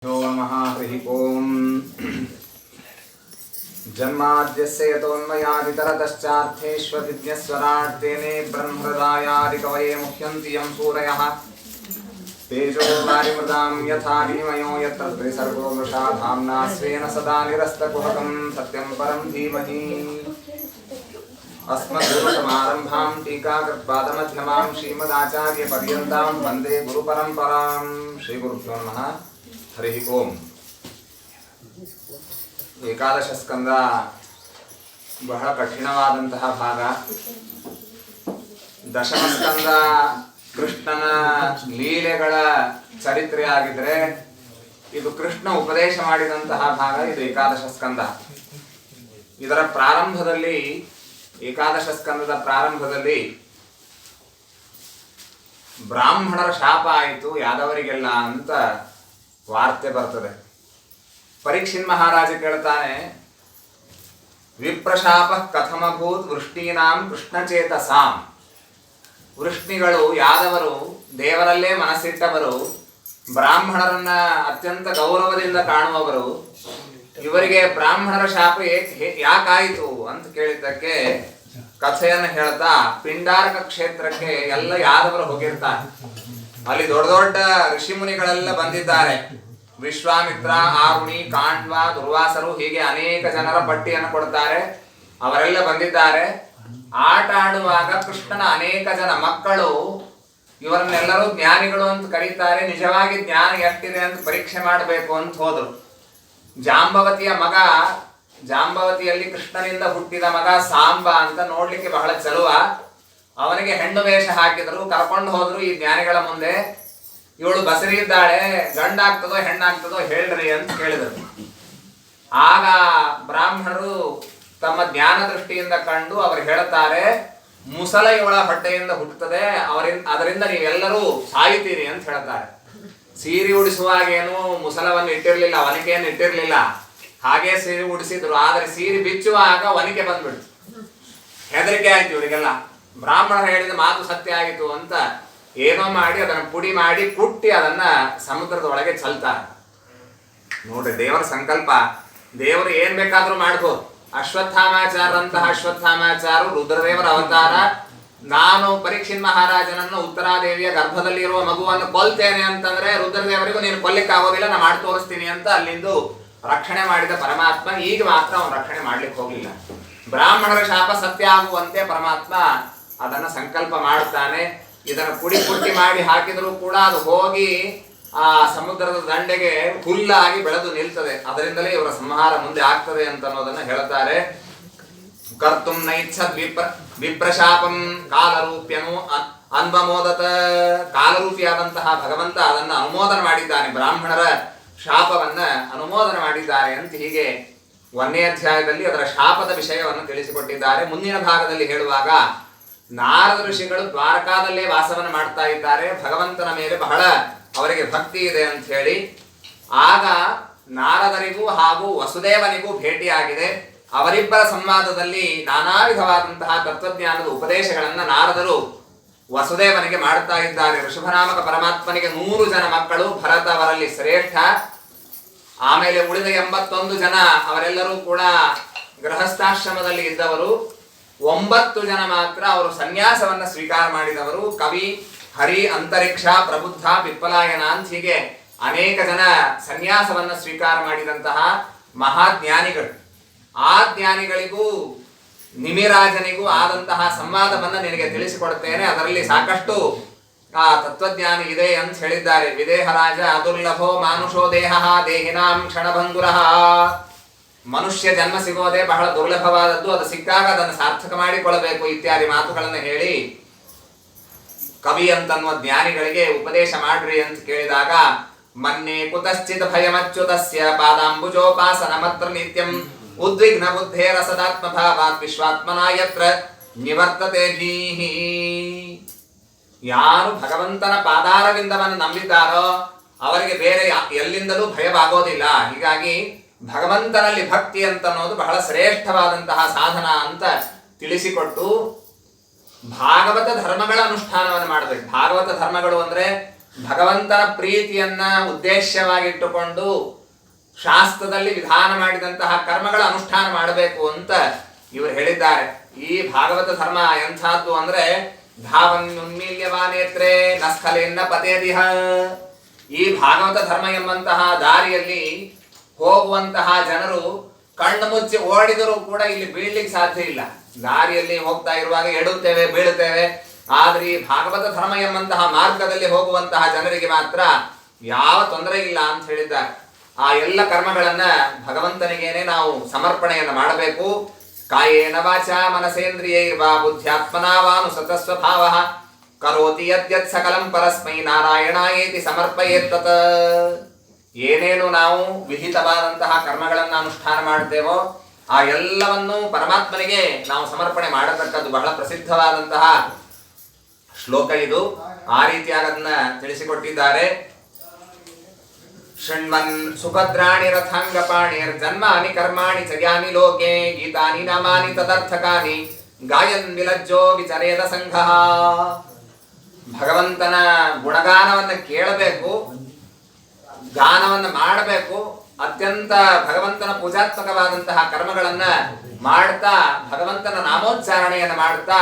नमः हरि ओम जन्माद्यस्य यतोन्मयादितरतश्चार्थेष्वभिज्ञस्वराट् तेने ब्रह्महृदायादिकवये मुह्यन्ति यं सूरयः तेजो वारिमृदां यथा विनिमयो यत्र त्रिसर्गो मृषा धाम्ना स्वेन सदा निरस्तकुहकं सत्यं परं धीमहि अस्मद्गुरुसमारम्भां टीकाकृत्पादमध्यमां श्रीमदाचार्यपर्यन्तां वन्दे गुरुपरम्परां श्रीगुरुभ्यो नमः हरि ओम ಏಕಾದಶ ಸ್ಕಂದ ಬಹಳ ಕಠಿಣವಾದಂತಹ ಭಾಗ. ದಶಮ ಸ್ಕಂದ ಕೃಷ್ಣನ ಲೀಲೆಗಳ ಚರಿತ್ರೆ ಆಗಿದ್ರೆ ಇದು ಕೃಷ್ಣ ಉಪದೇಶ ಮಾಡಿದಂತಹ ಭಾಗ. ಇದು ಏಕಾದಶ ಸ್ಕಂದ. ಇದರ ಪ್ರಾರಂಭದಲ್ಲಿ ಏಕಾದಶ ಸ್ಕಂದದ ಪ್ರಾರಂಭದಲ್ಲಿ ಬ್ರಾಹ್ಮಣರ ಶಾಪ ಆಯಿತು ಯಾದವರಿಗೆಲ್ಲ ಅಂತ ವಾರ್ತೆ ಬರ್ತದೆ. ಪರೀಕ್ಷಿನ್ ಮಹಾರಾಜ ಕೇಳ್ತಾನೆ, ವಿಪ್ರಶಾಪ ಕಥಮಭೂತ್ ವೃಷ್ಣೀನಾಂ ಕೃಷ್ಣಚೇತಸಾಂ. ವೃಷ್ಣಿಗಳು ಯಾದವರು ದೇವರಲ್ಲೇ ಮನಸ್ಸಿಟ್ಟವರು, ಬ್ರಾಹ್ಮಣರನ್ನ ಅತ್ಯಂತ ಗೌರವದಿಂದ ಕಾಣುವವರು. ಇವರಿಗೆ ಬ್ರಾಹ್ಮಣರ ಶಾಪ ಯಾಕಾಯಿತು ಅಂತ ಕೇಳಿದ್ದಕ್ಕೆ ಕಥೆಯನ್ನು ಹೇಳ್ತಾ, ಪಿಂಡಾರಕ ಕ್ಷೇತ್ರಕ್ಕೆ ಎಲ್ಲ ಯಾದವರು ಹೋಗಿರ್ತಾರೆ. ಅಲ್ಲಿ ದೊಡ್ಡ ದೊಡ್ಡ ಋಷಿಮುನಿಗಳೆಲ್ಲ ಬಂದಿದ್ದಾರೆ. ವಿಶ್ವಾಮಿತ್ರ, ಆರುಣಿ, ಕಾಂಡ್ವ, ದುರ್ವಾಸರು, ಹೀಗೆ ಅನೇಕ ಜನರ ಪಟ್ಟಿಯನ್ನು ಕೊಡ್ತಾರೆ. ಅವರೆಲ್ಲ ಬಂದಿದ್ದಾರೆ. ಆಟ ಆಡುವಾಗ ಕೃಷ್ಣನ ಅನೇಕ ಜನ ಮಕ್ಕಳು ಇವರನ್ನೆಲ್ಲರೂ ಜ್ಞಾನಿಗಳು ಅಂತ ಕರೀತಾರೆ. ನಿಜವಾಗಿ ಜ್ಞಾನ ಎಷ್ಟಿದೆ ಅಂತ ಪರೀಕ್ಷೆ ಮಾಡಬೇಕು ಅಂತ ಹೋದ್ರು. ಜಾಂಬವತಿಯ ಮಗ, ಜಾಂಬವತಿಯಲ್ಲಿ ಕೃಷ್ಣನಿಂದ ಹುಟ್ಟಿದ ಮಗ ಸಾಂಬ ಅಂತ ನೋಡ್ಲಿಕ್ಕೆ ಬಹಳ ಚಲುವ. ಅವನಿಗೆ ಹೆಣ್ಣು ವೇಷ ಹಾಕಿದ್ರು, ಕರ್ಕೊಂಡು ಹೋದ್ರು ಈ ಜ್ಞಾನಿಗಳ ಮುಂದೆ. ಇವಳು ಬಸರಿ ಇದ್ದಾಳೆ, ಗಂಡಾಗ್ತದೋ ಹೆಣ್ಣಾಗ್ತದೋ ಹೇಳ್ರಿ ಅಂತ ಕೇಳಿದರು. ಆಗ ಬ್ರಾಹ್ಮಣರು ತಮ್ಮ ಜ್ಞಾನ ದೃಷ್ಟಿಯಿಂದ ಕಂಡು ಅವರು ಹೇಳ್ತಾರೆ, ಮುಸಲ ಇವಳ ಹೊಟ್ಟೆಯಿಂದ ಹುಟ್ಟುತ್ತದೆ, ಅದರಿಂದ ನೀವೆಲ್ಲರೂ ಸಾಯುತ್ತೀರಿ ಅಂತ ಹೇಳ್ತಾರೆ. ಸೀರೆ ಉಡಿಸುವಾಗೇನು ಮುಸಲವನ್ನು ಇಟ್ಟಿರ್ಲಿಲ್ಲ, ವನಿಕೆಯನ್ನು ಇಟ್ಟಿರ್ಲಿಲ್ಲ. ಹಾಗೆ ಸೀರೆ ಉಡಿಸಿದ್ರು. ಆದರೆ ಸೀರೆ ಬಿಚ್ಚುವಾಗ ವನಿಕೆ ಬಂದ್ಬಿಡ್ತು. ಹೆದರಿಕೆ ಆಯ್ತು ಇವರಿಗೆಲ್ಲ. ಬ್ರಾಹ್ಮಣರು ಹೇಳಿದ ಮಾತು ಸತ್ಯ ಆಯಿತು ಅಂತ ಏನೋ ಮಾಡಿ ಅದನ್ನು ಪುಡಿ ಮಾಡಿ ಕುಟ್ಟಿ ಅದನ್ನ ಸಮುದ್ರದ ಒಳಗೆ ಚೆಲ್ತಾರೆ. ನೋಡ್ರಿ, ದೇವರ ಸಂಕಲ್ಪ. ದೇವರು ಏನ್ ಬೇಕಾದ್ರೂ ಮಾಡ್ಬೋದು. ಅಶ್ವತ್ಥಾಮಾಚಾರಂತಹ ಅಶ್ವತ್ಥಾಮಾಚಾರು ರುದ್ರದೇವರ ಅವತಾರ. ನಾನು ಪರೀಕ್ಷಿನ್ ಮಹಾರಾಜನನ್ನು ಉತ್ತರಾದೇವಿಯ ಗರ್ಭದಲ್ಲಿ ಇರುವ ಮಗುವನ್ನು ಕೊಲ್ತೇನೆ ಅಂತಂದ್ರೆ ರುದ್ರದೇವರಿಗೂ ನೀನು ಕೊಲ್ಲಿಕ್ಕೆ ಆಗೋದಿಲ್ಲ, ನಾ ಮಾಡಿ ತೋರಿಸ್ತೀನಿ ಅಂತ ಅಲ್ಲಿಂದು ರಕ್ಷಣೆ ಮಾಡಿದ ಪರಮಾತ್ಮ. ಈಗ ಮಾತ್ರ ಅವನು ರಕ್ಷಣೆ ಮಾಡ್ಲಿಕ್ಕೆ ಹೋಗ್ಲಿಲ್ಲ. ಬ್ರಾಹ್ಮಣರ ಶಾಪ ಸತ್ಯ ಆಗುವಂತೆ ಪರಮಾತ್ಮ ಅದನ್ನ ಸಂಕಲ್ಪ ಮಾಡುತ್ತಾನೆ. ಇದನ್ನು ಪುಡಿ ಪುಟ್ಟಿ ಮಾಡಿ ಹಾಕಿದರೂ ಕೂಡ ಅದು ಹೋಗಿ ಆ ಸಮುದ್ರದ ದಂಡೆಗೆ ಹುಲ್ಲಾಗಿ ಬೆಳೆದು ನಿಲ್ತದೆ. ಅದರಿಂದಲೇ ಇವರ ಸಂಹಾರ ಮುಂದೆ ಆಗ್ತದೆ ಅಂತ ಅನ್ನೋದನ್ನ ಹೇಳ್ತಾರೆ. ಕರ್ತುಂ ನೈಚ್ಛದ್ ವಿಪ್ರಶಾಪಂ ಕಾಲರೂಪ್ಯನು ಅನ್ವಮೋದತ. ಕಾಲರೂಪಿಯಾದಂತಹ ಭಗವಂತ ಅದನ್ನು ಅನುಮೋದನೆ ಮಾಡಿದ್ದಾನೆ, ಬ್ರಾಹ್ಮಣರ ಶಾಪವನ್ನ ಅನುಮೋದನೆ ಮಾಡಿದ್ದಾರೆ ಅಂತ ಹೀಗೆ 1ನೇ ಅಧ್ಯಾಯದಲ್ಲಿ ಅದರ ಶಾಪದ ವಿಷಯವನ್ನು ತಿಳಿಸಿಕೊಟ್ಟಿದ್ದಾರೆ. ಮುಂದಿನ ಭಾಗದಲ್ಲಿ ಹೇಳುವಾಗ ನಾರದ ಋಷಿಗಳು ದ್ವಾರಕಾದಲ್ಲೇ ವಾಸವನ್ನು ಮಾಡ್ತಾ ಇದ್ದಾರೆ. ಭಗವಂತನ ಮೇಲೆ ಬಹಳ ಅವರಿಗೆ ಭಕ್ತಿ ಇದೆ ಅಂತ ಹೇಳಿ ಆಗ ನಾರದರಿಗೂ ಹಾಗೂ ವಸುದೇವನಿಗೂ ಭೇಟಿಯಾಗಿದೆ. ಅವರಿಬ್ಬರ ಸಂವಾದದಲ್ಲಿ ನಾನಾ ವಿಧವಾದಂತಹ ತತ್ವಜ್ಞಾನದ ಉಪದೇಶಗಳನ್ನ ನಾರದರು ವಸುದೇವನಿಗೆ ಮಾಡುತ್ತಾ ಇದ್ದಾರೆ. ಋಷಭನಾಮಕ ಪರಮಾತ್ಮನಿಗೆ 100 ಜನ ಮಕ್ಕಳು, ಭರತ ಅವರಲ್ಲಿ ಶ್ರೇಷ್ಠ. ಆಮೇಲೆ ಉಳಿದ 81 ಜನ ಅವರೆಲ್ಲರೂ ಕೂಡ ಗೃಹಸ್ಥಾಶ್ರಮದಲ್ಲಿ ಇದ್ದವರು. 9 ಜನ ಮಾತ್ರ ಅವರು ಸನ್ಯಾಸವನ್ನ ಸ್ವೀಕಾರ ಮಾಡಿದವರು. ಕವಿ, ಹರಿ, ಅಂತರಿಕ್ಷ, ಪ್ರಬುದ್ಧ, ಪಿಪ್ಪಲಾಯನ ಅಂತ ಹೀಗೆ ಅನೇಕ ಜನ ಸನ್ಯಾಸವನ್ನ ಸ್ವೀಕಾರ ಮಾಡಿದಂತಹ ಮಹಾಜ್ಞಾನಿಗಳು. ಆ ಜ್ಞಾನಿಗಳಿಗೂ ನಿಮಿರಾಜನಿಗೂ ಆದಂತಹ ಸಂವಾದವನ್ನ ನಿನಗೆ ತಿಳಿಸಿಕೊಡುತ್ತೇನೆ. ಅದರಲ್ಲಿ ಸಾಕಷ್ಟು ತತ್ವಜ್ಞಾನ ಇದೆ ಅಂತ ಹೇಳಿದ್ದಾರೆ. ವಿದೇಹರಾಜ ಅದುರ್ಲಭೋ ಮಾನುಷೋ ದೇಹ ದೇಹಿನಾಂ ಕ್ಷಣಭಂಗುರಃ. ಮನುಷ್ಯ ಜನ್ಮ ಸಿಗೋದೇ ಬಹಳ ದುರ್ಲಭವಾದದ್ದು, ಅದು ಸಿಕ್ಕಾಗ ಅದನ್ನು ಸಾರ್ಥಕ ಮಾಡಿಕೊಳ್ಳಬೇಕು ಇತ್ಯಾದಿ ಮಾತುಗಳನ್ನು ಹೇಳಿ ಕವಿ ಅಂತನ್ನುವ ಜ್ಞಾನಿಗಳಿಗೆ ಉಪದೇಶ ಮಾಡ್ರಿ ಅಂತ ಕೇಳಿದಾಗ, ಮನ್ನೆ ಕುತಶ್ಚಿತ್ ಭಯಮಚ್ಯುತಸ್ಯ ಪಾದಾಂಬುಜೋಪಾಸನ ಮಾತ್ರ ನಿತ್ಯಂ ಉದ್ವಿಗ್ನ ಬುದ್ಧೇರ ಸದಾತ್ಮ ಭಾವಾತ್ ವಿಶ್ವಾತ್ಮನ ಯತ್ರ ನಿವರ್ತತೆ ಭೀಹಿ. ಯಾರು ಭಗವಂತನ ಪಾದಾರವಿಂದವನ್ನು ನಂಬಿದ್ದಾರೋ ಅವರಿಗೆ ಬೇರೆ ಎಲ್ಲಿಂದಲೂ ಭಯವಾಗೋದಿಲ್ಲ. ಹೀಗಾಗಿ ಭಗವಂತನಲ್ಲಿ ಭಕ್ತಿ ಅಂತ ಅನ್ನೋದು ಬಹಳ ಶ್ರೇಷ್ಠವಾದಂತಹ ಸಾಧನ ಅಂತ ತಿಳಿಸಿಕೊಟ್ಟು ಭಾಗವತ ಧರ್ಮಗಳ ಅನುಷ್ಠಾನವನ್ನು ಮಾಡಬೇಕು. ಭಾಗವತ ಧರ್ಮಗಳು ಅಂದ್ರೆ ಭಗವಂತನ ಪ್ರೀತಿಯನ್ನ ಉದ್ದೇಶವಾಗಿಟ್ಟುಕೊಂಡು ಶಾಸ್ತ್ರದಲ್ಲಿ ವಿಧಾನ ಮಾಡಿದಂತಹ ಕರ್ಮಗಳ ಅನುಷ್ಠಾನ ಮಾಡಬೇಕು ಅಂತ ಇವರು ಹೇಳಿದ್ದಾರೆ. ಈ ಭಾಗವತ ಧರ್ಮ ಎಂಥದ್ದು ಅಂದ್ರೆ ಧಾವನ್ಯುನ್ಮೀಲ್ಯವಾನೇತ್ರೆ ನಸ್ಥಲೇನ್ನ ಪತೇದಿಹ. ಈ ಭಾಗವತ ಧರ್ಮ ಎಂಬಂತಹ ದಾರಿಯಲ್ಲಿ ಹೋಗುವಂತಹ ಜನರು ಕಣ್ಣು ಮುಚ್ಚಿ ಓಡಿದರೂ ಕೂಡ ಇಲ್ಲಿ ಬೀಳ್ಲಿಕ್ಕೆ ಸಾಧ್ಯ ಇಲ್ಲ. ದಾರಿಯಲ್ಲಿ ಹೋಗ್ತಾ ಇರುವಾಗ ಎಡುತ್ತೇವೆ, ಬೀಳುತ್ತೇವೆ. ಆದ್ರೆ ಈ ಭಾಗವತ ಧರ್ಮ ಎಂಬಂತಹ ಮಾರ್ಗದಲ್ಲಿ ಹೋಗುವಂತಹ ಜನರಿಗೆ ಮಾತ್ರ ಯಾವ ತೊಂದರೆ ಇಲ್ಲ ಅಂತ ಹೇಳಿದ್ದಾರೆ. ಆ ಎಲ್ಲ ಕರ್ಮಗಳನ್ನ ಭಗವಂತನಿಗೇನೆ ನಾವು ಸಮರ್ಪಣೆಯನ್ನು ಮಾಡಬೇಕು. ಕಾಯೇನ ವಾಚ ಮನಸೇಂದ್ರಿಯೈರ್ವಾ ಬುದ್ಧ್ಯಾತ್ಮನಾ ವಾನುಸತ ಸ್ವಭಾವಃ ಕರೋತಿ ಯದ್ಯತ್ ಸಕಲಂ ಪರಸ್ಮೈ ನಾರಾಯಣಾಯೇತಿ ಸಮರ್ಪಯೇತ್ತತ. ಏನೇನು ನಾವು ವಿಹಿತವಾದಂತಹ ಕರ್ಮಗಳನ್ನು ಅನುಷ್ಠಾನ ಮಾಡ್ತೇವೋ ಆ ಎಲ್ಲವನ್ನು ಪರಮಾತ್ಮನಿಗೆ ನಾವು ಸಮರ್ಪಣೆ ಮಾಡತಕ್ಕದ್ದು ಬಹಳ ಪ್ರಸಿದ್ಧವಾದಂತಹ ಶ್ಲೋಕ ಇದು. ಆ ರೀತಿಯಾಗಿ ಅದನ್ನ ತಿಳಿಸಿಕೊಟ್ಟಿದ್ದಾರೆ. ಶೃಣ್ವನ್ ಸುಭದ್ರಾಣಿ ರಥಾಂಗಪಾಣಿರ್ ಜನ್ಮಾನಿ ಕರ್ಮಾಣಿ ಚರ್ಯಾನಿ ಲೋಕೆ ಗೀತಾನಿ ನಾಮಾನಿ ತದರ್ಥಕಾನಿ ಗಾಯನ್ ವಿಲಜ್ಜೋ ವಿಚರೇದ ಸಂಘ. ಭಗವಂತನ ಗುಣಗಾನವನ್ನು ಕೇಳಬೇಕು, ಗಾನವನ್ನು ಮಾಡಬೇಕು. ಅತ್ಯಂತ ಭಗವಂತನ ಪೂಜಾತ್ಮಕವಾದಂತಹ ಕರ್ಮಗಳನ್ನ ಮಾಡ್ತಾ ಭಗವಂತನ ನಾಮೋಚ್ಚಾರಣೆಯನ್ನು ಮಾಡ್ತಾ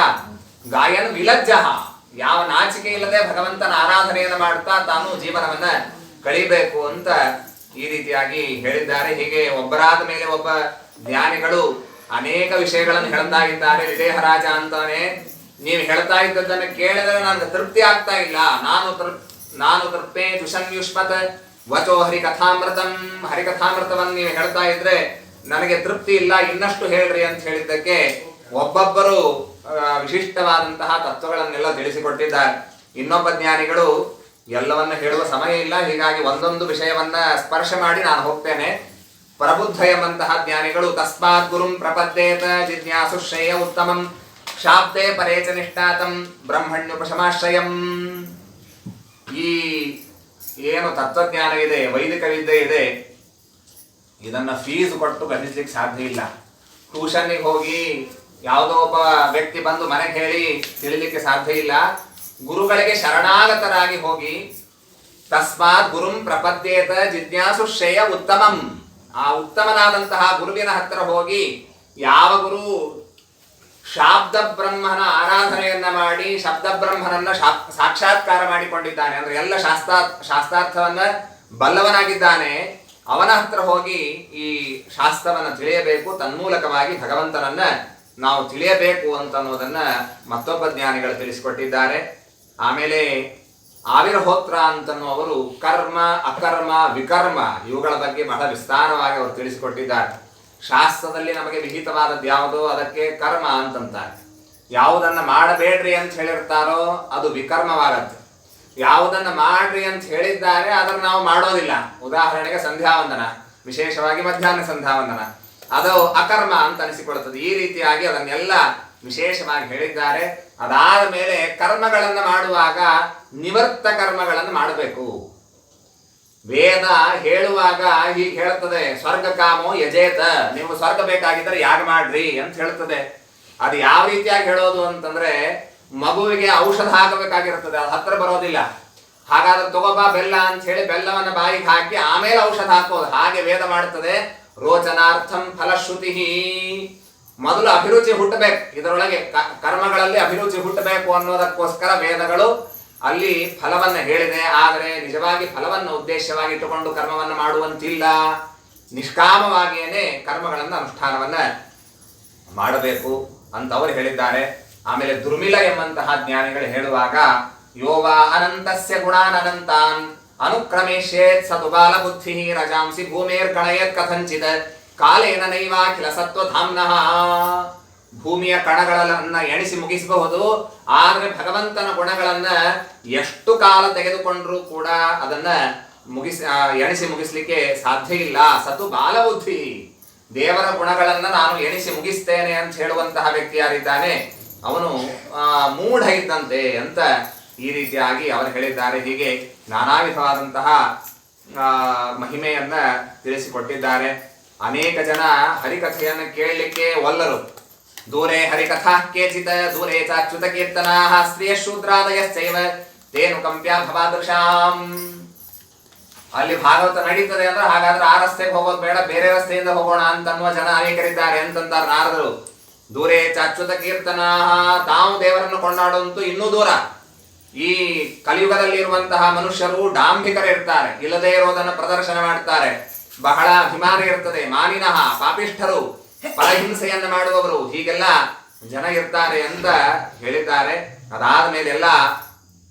ಗಾಯನ್ ವಿಲಜ್ಜ, ಯಾವ ನಾಚಿಕೆ ಇಲ್ಲದೆ ಭಗವಂತನ ಆರಾಧನೆಯನ್ನು ಮಾಡ್ತಾ ತಾನು ಜೀವನವನ್ನ ಕಳಿಬೇಕು ಅಂತ ಈ ರೀತಿಯಾಗಿ ಹೇಳಿದ್ದಾರೆ. ಹೀಗೆ ಒಬ್ಬರಾದ ಮೇಲೆ ಒಬ್ಬ ಜ್ಞಾನಿಗಳು ಅನೇಕ ವಿಷಯಗಳನ್ನು ಹೇಳ್ತಾ ಇದ್ದಾರೆ. ವಿದೇಹರಾಜ ಅಂತಾನೆ, ನೀವು ಹೇಳ್ತಾ ಇದ್ದದ್ದನ್ನು ಕೇಳಿದರೆ ನನಗೆ ತೃಪ್ತಿ ಆಗ್ತಾ ಇಲ್ಲ. ನಾನು ತೃಪ್ತೇ ದುಷನ್ಯುಷ್ಮತ್ ವಚೋ ಹರಿಕಥಾಮೃತಂ. ಹರಿಕಥಾಮೃತವನ್ನು ನೀವು ಹೇಳ್ತಾ ಇದ್ರೆ ನನಗೆ ತೃಪ್ತಿ ಇಲ್ಲ, ಇನ್ನಷ್ಟು ಹೇಳ್ರಿ ಅಂತ ಹೇಳಿದ್ದಕ್ಕೆ ಒಬ್ಬೊಬ್ಬರು ವಿಶಿಷ್ಟವಾದಂತಹ ತತ್ವಗಳನ್ನೆಲ್ಲ ತಿಳಿಸಿಕೊಟ್ಟಿದ್ದಾರೆ. ಇನ್ನೊಬ್ಬ ಜ್ಞಾನಿಗಳು ಎಲ್ಲವನ್ನ ಹೇಳುವ ಸಮಯ ಇಲ್ಲ, ಹೀಗಾಗಿ ಒಂದೊಂದು ವಿಷಯವನ್ನ ಸ್ಪರ್ಶ ಮಾಡಿ ನಾನು ಹೋಗ್ತೇನೆ. ಪ್ರಬುದ್ಧ ಎಂಬಂತಹ ಜ್ಞಾನಿಗಳು ತಸ್ಮಾತ್ ಗುರುಂ ಪ್ರಪದ್ದೇತ ಜಿಜ್ಞಾಸು ಶ್ರೇಯ ಉತ್ತಮಂ ಶಾಬ್ದೆ ಪರೇಚ ನಿಷ್ಠಾತಂ ಬ್ರಹ್ಮಣ್ಯುಪಶಮಾಶ್ರಯಂ. ಈ ಏನು ತತ್ವಜ್ಞಾನ ಇದೆ, ವೈದಿಕ ವಿದ್ಯೆ ಇದೆ, ಇದನ್ನ ಫೀಸ್ ಕೊಟ್ಟು ಕಲಿಸ್ಲಿಕ್ಕೆ ಸಾಧ್ಯ ಇಲ್ಲ. ಟ್ಯೂಷನ್ನಿಗೆ ಹೋಗಿ ಯಾವುದೋ ಒಬ್ಬ ವ್ಯಕ್ತಿ ಬಂದು ಮನೆಗೆ ಹೇಳಿ ತಿಳಿಲಿಕ್ಕೆ ಸಾಧ್ಯ ಇಲ್ಲ. ಗುರುಗಳಿಗೆ ಶರಣಾಗತರಾಗಿ ಹೋಗಿ ತಸ್ಮಾತ್ ಗುರುಂ ಪ್ರಪದ್ಯೇತ ಜಿಜ್ಞಾಸು ಶ್ರೇಯ ಉತ್ತಮಂ. ಆ ಉತ್ತಮನಾದಂತಹ ಗುರುವಿನ ಹತ್ತಿರ ಹೋಗಿ, ಯಾವ ಗುರು ಶಾಬ್ದ ಬ್ರಹ್ಮನ ಆರಾಧನೆಯನ್ನ ಮಾಡಿ ಶಬ್ದ ಬ್ರಹ್ಮನನ್ನ ಸಾಕ್ಷಾತ್ಕಾರ ಮಾಡಿಕೊಂಡಿದ್ದಾನೆ, ಅಂದ್ರೆ ಎಲ್ಲ ಶಾಸ್ತ್ರಾರ್ಥವನ್ನ ಬಲ್ಲವನಾಗಿದ್ದಾನೆ, ಅವನ ಹತ್ರ ಹೋಗಿ ಈ ಶಾಸ್ತ್ರವನ್ನ ತಿಳಿಯಬೇಕು. ತನ್ಮೂಲಕವಾಗಿ ಭಗವಂತನನ್ನ ನಾವು ತಿಳಿಯಬೇಕು ಅಂತ ಅನ್ನೋದನ್ನ ಮತ್ತೊಬ್ಬ ಜ್ಞಾನಿಗಳು ತಿಳಿಸಿಕೊಟ್ಟಿದ್ದಾರೆ. ಆಮೇಲೆ ಆವಿರ್ಹೋತ್ರ ಅಂತನ್ನುವರು ಕರ್ಮ, ಅಕರ್ಮ, ವಿಕರ್ಮ ಇವುಗಳ ಬಗ್ಗೆ ಬಹಳ ವಿಸ್ತಾರವಾಗಿ ಅವರು ತಿಳಿಸಿಕೊಟ್ಟಿದ್ದಾರೆ. ಶಾಸ್ತ್ರದಲ್ಲಿ ನಮಗೆ ವಿಹಿತವಾದದ್ದು ಯಾವುದೋ ಅದಕ್ಕೆ ಕರ್ಮ ಅಂತಂತಾರೆ. ಯಾವುದನ್ನ ಮಾಡಬೇಡ್ರಿ ಅಂತ ಹೇಳಿರ್ತಾರೋ ಅದು ವಿಕರ್ಮವಾಗತ್ತೆ. ಯಾವುದನ್ನ ಮಾಡ್ರಿ ಅಂತ ಹೇಳಿದ್ದಾರೆ ಅದನ್ನು ನಾವು ಮಾಡೋದಿಲ್ಲ. ಉದಾಹರಣೆಗೆ ಸಂಧ್ಯಾವಂದನ, ವಿಶೇಷವಾಗಿ ಮಧ್ಯಾಹ್ನ ಸಂಧ್ಯಾವಂದನ, ಅದು ಅಕರ್ಮ ಅಂತ ಅನಿಸಿಕೊಳ್ಳುತ್ತದೆ. ಈ ರೀತಿಯಾಗಿ ಅದನ್ನೆಲ್ಲ ವಿಶೇಷವಾಗಿ ಹೇಳಿದ್ದಾರೆ. ಅದಾದ ಮೇಲೆ ಕರ್ಮಗಳನ್ನು ಮಾಡುವಾಗ ನಿವೃತ್ತ ಕರ್ಮಗಳನ್ನು ಮಾಡಬೇಕು. ವೇದ ಹೇಳುವಾಗ ಹೀಗೆ ಹೇಳ್ತದೆ, ಸ್ವರ್ಗ ಕಾಮೋ ಯಜೇತ, ನೀವು ಸ್ವರ್ಗ ಬೇಕಾಗಿದ್ದರೆ ಯಾಗ ಮಾಡ್ರಿ ಅಂತ ಹೇಳ್ತದೆ. ಅದು ಯಾವ ರೀತಿಯಾಗಿ ಹೇಳೋದು ಅಂತಂದ್ರೆ, ಮಗುವಿಗೆ ಔಷಧ ಹಾಕಬೇಕಾಗಿರ್ತದೆ, ಅದು ಹತ್ರ ಬರೋದಿಲ್ಲ. ಹಾಗಾದ್ರೆ ತಗೋಬಾ ಬೆಲ್ಲ ಅಂತ ಹೇಳಿ ಬೆಲ್ಲವನ್ನ ಬಾಯಿಗೆ ಹಾಕಿ ಆಮೇಲೆ ಔಷಧ ಹಾಕೋದು. ಹಾಗೆ ವೇದ ಮಾಡ್ತದೆ. ರೋಚನಾರ್ಥಂ ಫಲಶ್ರುತಿ, ಮೊದಲು ಅಭಿರುಚಿ ಹುಟ್ಟಬೇಕು. ಇದರೊಳಗೆ ಕರ್ಮಗಳಲ್ಲಿ ಅಭಿರುಚಿ ಹುಟ್ಟಬೇಕು ಅನ್ನೋದಕ್ಕೋಸ್ಕರ ವೇದಗಳು ಅಲ್ಲಿ ಫಲವನ್ನು ಹೇಳಿದೆ. ಆದರೆ ನಿಜವಾಗಿ ಫಲವನ್ನು ಉದ್ದೇಶವಾಗಿ ಇಟ್ಟುಕೊಂಡು ಕರ್ಮವನ್ನು ಮಾಡುವಂತಿಲ್ಲ. ನಿಷ್ಕಾಮವಾಗಿಯೇ ಕರ್ಮಗಳನ್ನು ಅನುಷ್ಠಾನವನ್ನ ಮಾಡಬೇಕು ಅಂತ ಅವರು ಹೇಳಿದ್ದಾರೆ. ಆಮೇಲೆ ದುರ್ಮಿಲ ಎಂಬಂತಹ ಜ್ಞಾನಿಗಳು ಹೇಳುವಾಗ, ಯೋವಾ ಅನಂತಸ್ಯ ಗುಣಾನಂತಾನ್ ಅನುಕ್ರಮೇಶೇತ್ ಸದುಬಾಲ ಬುದ್ಧಿ ರಜಾಂಸಿ ಭೂಮೇರ್ ಕಣಯೇತ್ ಕಥಂಚಿತ್ ಕಾಲೇನ ನೈವಾಖಿಲ ಸತ್ವಧಾಮ್ನಃ. ಭೂಮಿಯ ಕಣಗಳನ್ನ ಎಣಿಸಿ ಮುಗಿಸಬಹುದು, ಆದರೆ ಭಗವಂತನ ಗುಣಗಳನ್ನ ಎಷ್ಟು ಕಾಲ ತೆಗೆದುಕೊಂಡ್ರೂ ಕೂಡ ಅದನ್ನ ಎಣಿಸಿ ಮುಗಿಸ್ಲಿಕ್ಕೆ ಸಾಧ್ಯ ಇಲ್ಲ. ಸತು ಬಾಲಬುದ್ಧಿ, ದೇವರ ಗುಣಗಳನ್ನ ನಾನು ಎಣಿಸಿ ಮುಗಿಸ್ತೇನೆ ಅಂತ ಹೇಳುವಂತಹ ವ್ಯಕ್ತಿ ಯಾರಿದ್ದಾನೆ ಅವನು ಮೂಢ ಇದ್ದಂತೆ ಅಂತ ಈ ರೀತಿಯಾಗಿ ಅವರು ಹೇಳಿದ್ದಾರೆ. ಹೀಗೆ ನಾನಾ ವಿಧವಾದಂತಹ ಮಹಿಮೆಯನ್ನ ತಿಳಿಸಿಕೊಟ್ಟಿದ್ದಾರೆ. ಅನೇಕ ಜನ ಹರಿಕಥೆಯನ್ನು ಕೇಳಲಿಕ್ಕೆ ಒಲ್ಲರು. ದೂರೇ ಹರಿಕಥಾ ಕೇಚಿತ ದೂರೇ ಚಾಚ್ಯುತ ಕೀರ್ತನಾ ಸ್ತ್ರೀಯ ಶೂದ್ರಾದಯಶ್ಚೈವ ತೇನು ಕಂಪ್ಯ ಭವಾದೃಶಾಂ. ಅಲ್ಲಿ ಭಾಗವತ ನಡೀತದೆ ಅಂದ್ರೆ ಹಾಗಾದ್ರೆ ಆ ರಸ್ತೆಗೆ ಹೋಗೋದು ಬೇಡ, ಬೇರೆ ರಸ್ತೆಯಿಂದ ಹೋಗೋಣ ಅಂತನ್ನುವ ಜನ ಅನೇಕರಿದ್ದಾರೆ ಅಂತಂತಾರೆ ನಾರದರು. ದೂರೇ ಚಾಚ್ಯುತ ಕೀರ್ತನ, ತಾವು ದೇವರನ್ನು ಕೊಂಡಾಡುವಂತೂ ಇನ್ನೂ ದೂರ. ಈ ಕಲಿಯುಗದಲ್ಲಿ ಇರುವಂತಹ ಮನುಷ್ಯರು ಡಾಂಭಿಕರಿರ್ತಾರೆ, ಇಲ್ಲದೇ ಇರೋದನ್ನು ಪ್ರದರ್ಶನ ಮಾಡ್ತಾರೆ, ಬಹಳ ಅಭಿಮಾನ ಇರ್ತದೆ, ಮಾನಿನಃ ಪಾಪಿಷ್ಠರು, ಪರಹಿಂಸೆಯನ್ನು ಮಾಡುವವರು, ಹೀಗೆಲ್ಲ ಜನ ಇರ್ತಾರೆ ಅಂತ ಹೇಳಿದ್ದಾರೆ. ಅದಾದ ಮೇಲೆಲ್ಲ